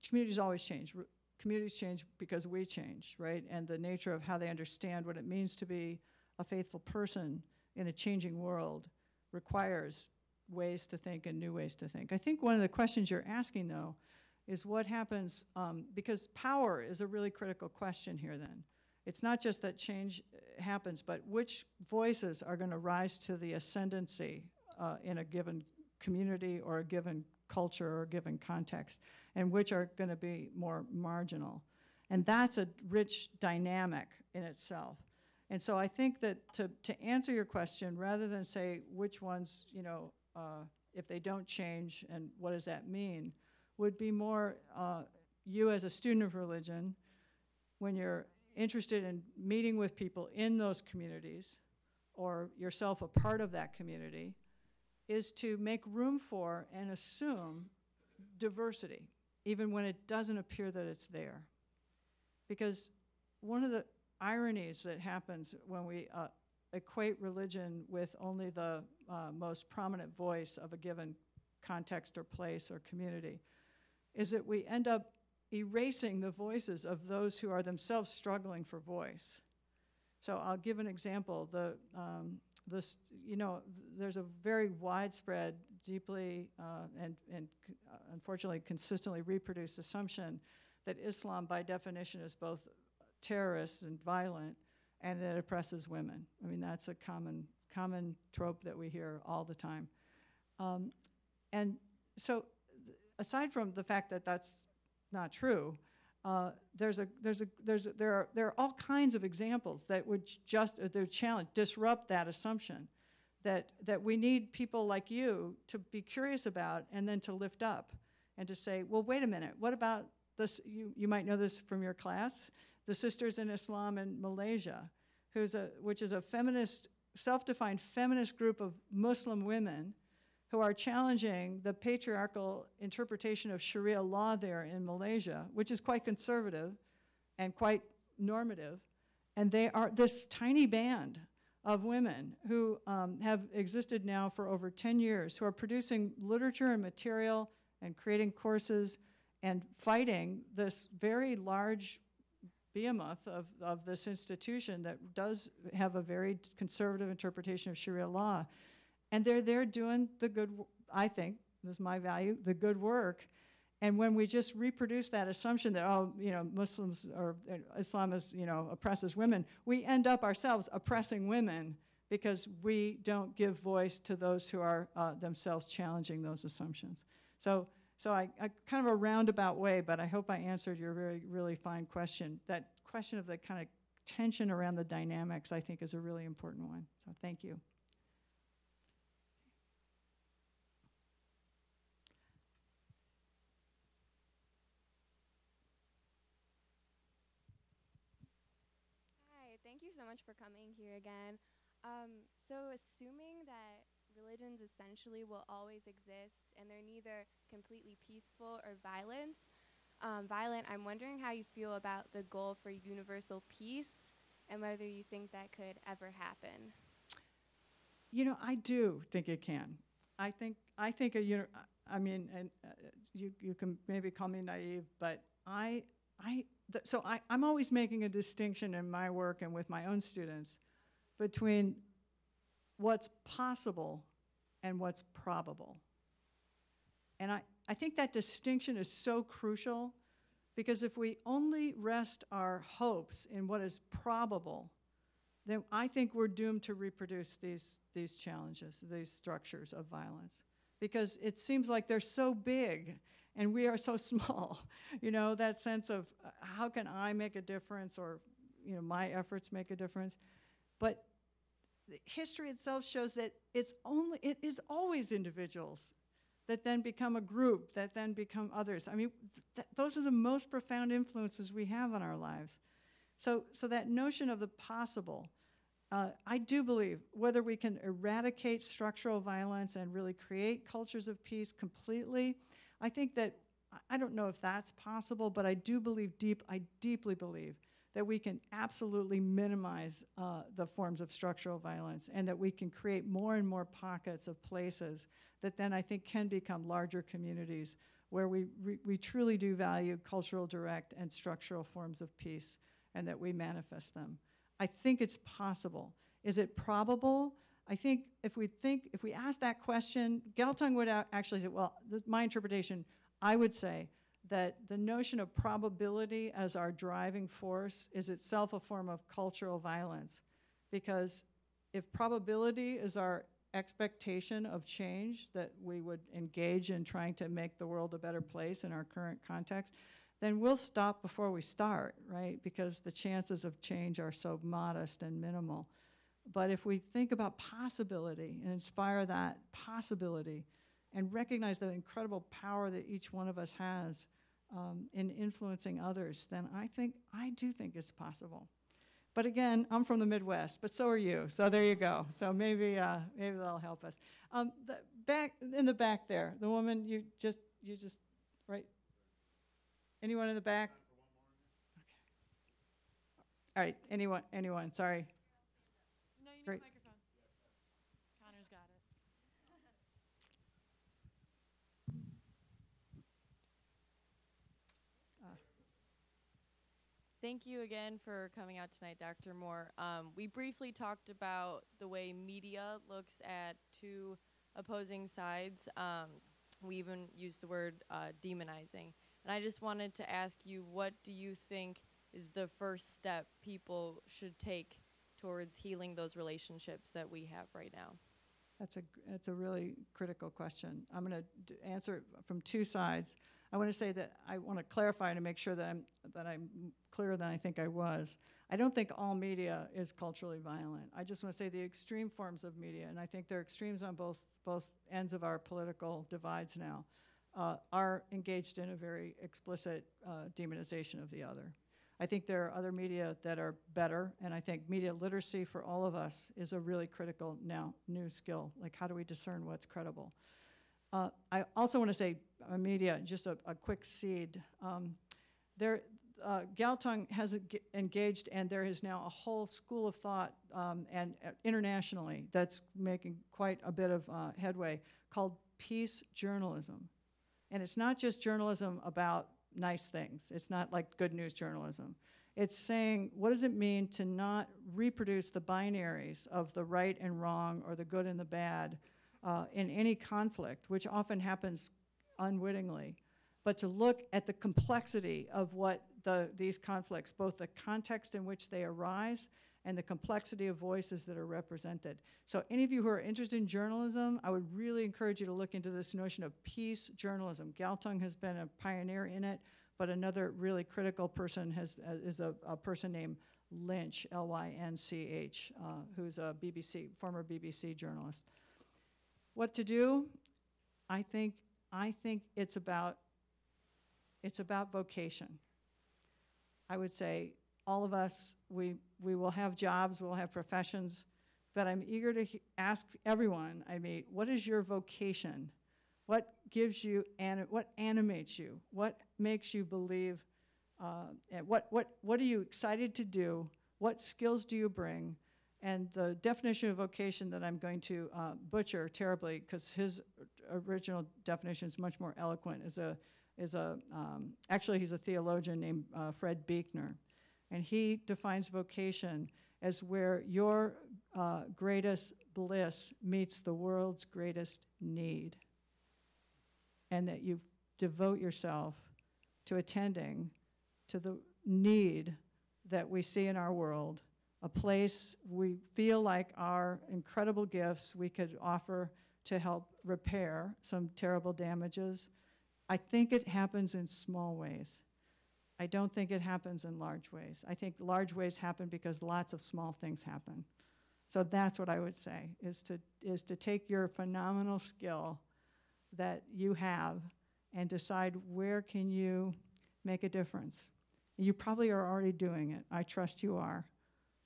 Communities always change. Communities change because we change, right? And the nature of how they understand what it means to be a faithful person in a changing world requires ways to think and new ways to think. I think one of the questions you're asking, though, is what happens, because power is a really critical question here then. It's not just that change happens, but which voices are going to rise to the ascendancy in a given community or a given culture or a given context, and which are going to be more marginal. And that's a rich dynamic in itself. And so I think that to answer your question, rather than say which ones, you know, if they don't change and what does that mean, would be more you as a student of religion, when you're interested in meeting with people in those communities, or yourself a part of that community, is to make room for and assume diversity, even when it doesn't appear that it's there. Because one of the ironies that happens when we equate religion with only the most prominent voice of a given context or place or community is that we end up erasing the voices of those who are themselves struggling for voice. So I'll give an example. There's a very widespread, deeply and unfortunately consistently reproduced assumption that Islam by definition is both terrorist and violent, and that it oppresses women. I mean, that's a common trope that we hear all the time. And so aside from the fact that that's not true, there are all kinds of examples that would disrupt that assumption, that we need people like you to be curious about and then to lift up and to say, well, wait a minute, what about this? You might know this from your class, the Sisters in Islam in Malaysia, which is a feminist, self-defined feminist group of Muslim women who are challenging the patriarchal interpretation of Sharia law there in Malaysia, which is quite conservative and quite normative. And they are this tiny band of women who have existed now for over 10 years, who are producing literature and material and creating courses and fighting this very large behemoth of this institution that does have a very conservative interpretation of Sharia law. And they're there doing the good, I think, this is my value, the good work. And when we just reproduce that assumption that, oh, you know, Muslims or Islam is, you know, oppresses women, we end up ourselves oppressing women because we don't give voice to those who are themselves challenging those assumptions. So I kind of a roundabout way, but I hope I answered your really fine question. That question of the kind of tension around the dynamics, I think, is a really important one. So thank you. Thank you so much for coming here again. So assuming that religions essentially will always exist and they're neither completely peaceful or violent, I'm wondering how you feel about the goal for universal peace and whether you think that could ever happen. You know, I do think it can. I think you can maybe call me naive, but I'm always making a distinction in my work and with my own students between what's possible and what's probable. And I think that distinction is so crucial, because if we only rest our hopes in what is probable, then I think we're doomed to reproduce these challenges, these structures of violence, because it seems like they're so big and we are so small. You know, that sense of how can I make a difference, or, you know, my efforts make a difference. But history itself shows that it is always individuals that then become a group, that then become others. I mean, those are the most profound influences we have on our lives. So that notion of the possible, I do believe whether we can eradicate structural violence and really create cultures of peace completely, I think that, I don't know if that's possible, but I do believe I deeply believe that we can absolutely minimize the forms of structural violence, and that we can create more and more pockets of places that then I think can become larger communities where we truly do value cultural, direct, and structural forms of peace, and that we manifest them. I think it's possible. Is it probable? I think if we ask that question, Galtung would actually say, well, my interpretation, I would say that the notion of probability as our driving force is itself a form of cultural violence. Because if probability is our expectation of change, that we would engage in trying to make the world a better place in our current context, then we'll stop before we start, right? Because the chances of change are so modest and minimal. But if we think about possibility and inspire that possibility and recognize the incredible power that each one of us has in influencing others, then I do think it's possible. But again, I'm from the Midwest, but so are you. So there you go. So maybe that'll help us. In the back there, the woman you just right. Anyone in the back? Okay. All right. Anyone? Sorry. No, you need Great. a microphone. Connor's got it. Thank you again for coming out tonight, Dr. Moore. We briefly talked about the way media looks at two opposing sides. We even used the word demonizing. And I just wanted to ask you, what do you think is the first step people should take towards healing those relationships that we have right now? That's a really critical question. I'm going to answer it from two sides. I want to say that I want to clarify to make sure that I'm clearer than I think I was. I don't think all media is culturally violent. I just want to say the extreme forms of media, and I think there are extremes on both ends of our political divides now, are engaged in a very explicit demonization of the other. I think there are other media that are better, and I think media literacy for all of us is a really critical now new skill. Like, how do we discern what's credible? I also want to say media, just a quick seed. Galtung has engaged, and there is now a whole school of thought and internationally that's making quite a bit of headway called peace journalism. And it's not just journalism about nice things. It's not like good news journalism. It's saying, what does it mean to not reproduce the binaries of the right and wrong or the good and the bad in any conflict, which often happens unwittingly, but to look at the complexity of what these conflicts, both the context in which they arise and the complexity of voices that are represented. So any of you who are interested in journalism, I would really encourage you to look into this notion of peace journalism. Galtung has been a pioneer in it, but another really critical person is a person named Lynch, L-Y-N-C-H, who's a former BBC journalist. What to do? I think it's about vocation. I would say all of us, we will have jobs, we'll have professions, but I'm eager to ask everyone I meet, what is your vocation? What gives you, what animates you? What makes you believe? And what are you excited to do? What skills do you bring? And the definition of vocation that I'm going to butcher terribly, because his original definition is much more eloquent, actually he's a theologian named Fred Buechner. And he defines vocation as where your greatest bliss meets the world's greatest need. And that you devote yourself to attending to the need that we see in our world, a place we feel like our incredible gifts we could offer to help repair some terrible damages. I think it happens in small ways. I don't think it happens in large ways. I think large ways happen because lots of small things happen. So that's what I would say, is to take your phenomenal skill that you have and decide where can you make a difference. You probably are already doing it. I trust you are.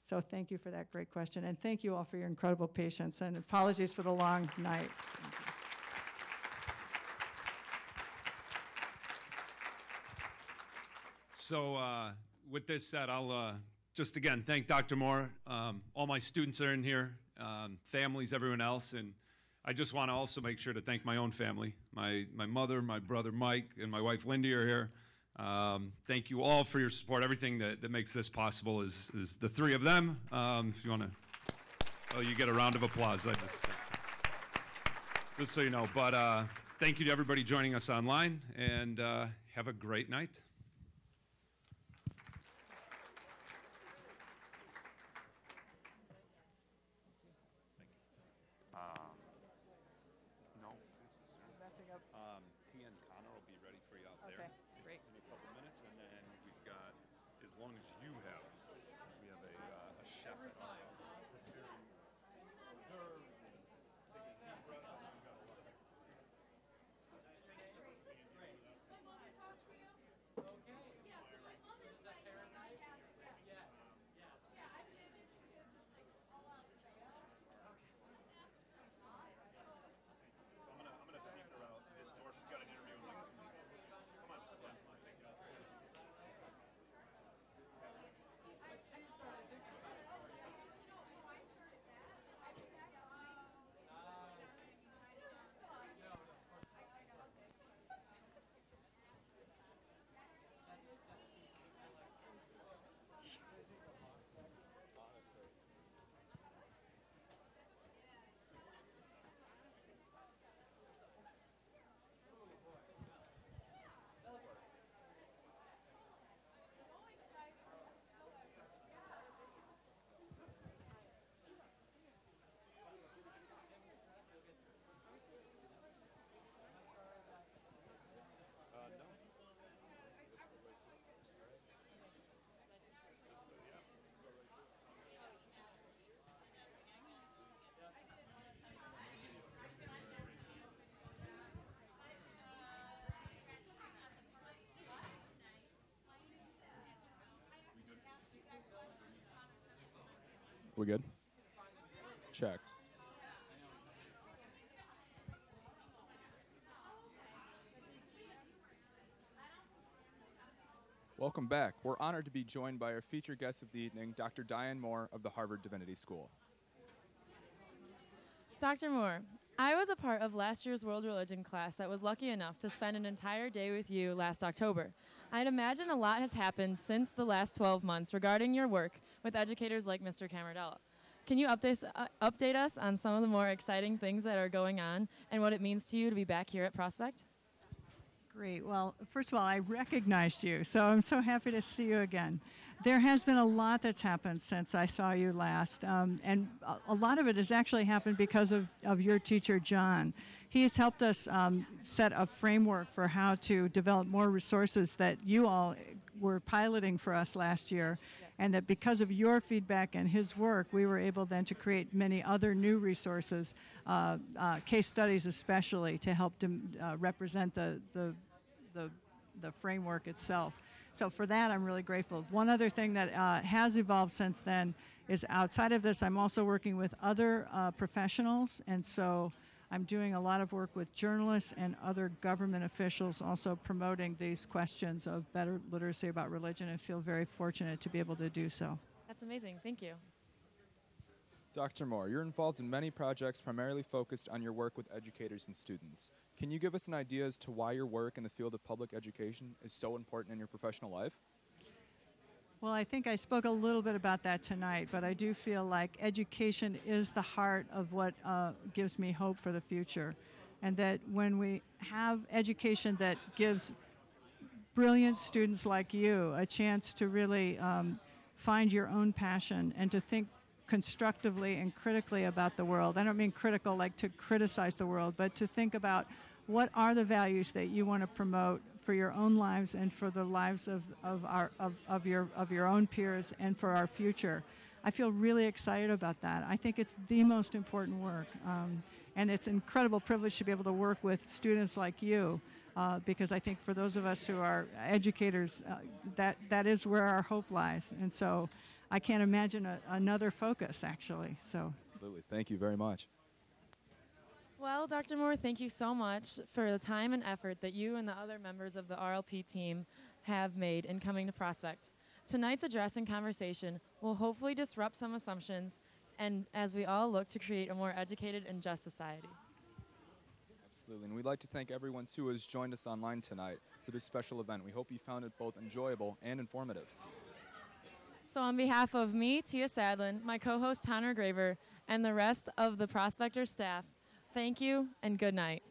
So thank you for that great question, and thank you all for your incredible patience, and apologies for the long night. So with this said, I'll just again thank Dr. Moore. All my students are in here, families, everyone else, and I just want to also make sure to thank my own family. My mother, my brother Mike, and my wife Lindy are here. Thank you all for your support. Everything that makes this possible is the three of them. If you want to, oh, you get a round of applause. Just so you know. But thank you to everybody joining us online, and have a great night. Tia and Connor will be ready for you out there. Great. In a couple minutes, and then we've got, as long as you have, we have a chef at home. I'm gonna sneak her out this door. She's got an interview in like 2 minutes. Come on, take it out. We good? Check. Welcome back. We're honored to be joined by our featured guest of the evening, Dr. Diane Moore of the Harvard Divinity School. Dr. Moore, I was a part of last year's World Religion class that was lucky enough to spend an entire day with you last October. I'd imagine a lot has happened since the last 12 months regarding your work with educators like Mr. Camardella. Can you update us on some of the more exciting things that are going on and what it means to you to be back here at Prospect? Great. Well, first of all, I recognized you, so I'm so happy to see you again. There has been a lot that's happened since I saw you last, and a lot of it has actually happened because of your teacher, John. He has helped us set a framework for how to develop more resources that you all were piloting for us last year, and that because of your feedback and his work, we were able then to create many other new resources, case studies especially, to help to represent the framework itself. So for that, I'm really grateful. One other thing that has evolved since then is outside of this, I'm also working with other professionals, and so I'm doing a lot of work with journalists and other government officials, also promoting these questions of better literacy about religion, and feel very fortunate to be able to do so. That's amazing. Thank you. Dr. Moore, you're involved in many projects primarily focused on your work with educators and students. Can you give us an idea as to why your work in the field of public education is so important in your professional life? Well, I think I spoke a little bit about that tonight, but I do feel like education is the heart of what gives me hope for the future. And that when we have education that gives brilliant students like you a chance to really find your own passion and to think constructively and critically about the world. I don't mean critical like to criticize the world, but to think about what are the values that you want to promote for your own lives and for the lives of your own peers and for our future. I feel really excited about that. I think it's the most important work. And it's an incredible privilege to be able to work with students like you, because I think for those of us who are educators, that is where our hope lies. And so I can't imagine another focus, actually. So. Absolutely. Thank you very much. Well, Dr. Moore, thank you so much for the time and effort that you and the other members of the RLP team have made in coming to Prospect. Tonight's address and conversation will hopefully disrupt some assumptions and as we all look to create a more educated and just society. Absolutely. And we'd like to thank everyone who has joined us online tonight for this special event. We hope you found it both enjoyable and informative. So on behalf of me, Tia Sadlin, my co-host Tanner Graver, and the rest of the Prospector staff, thank you and good night.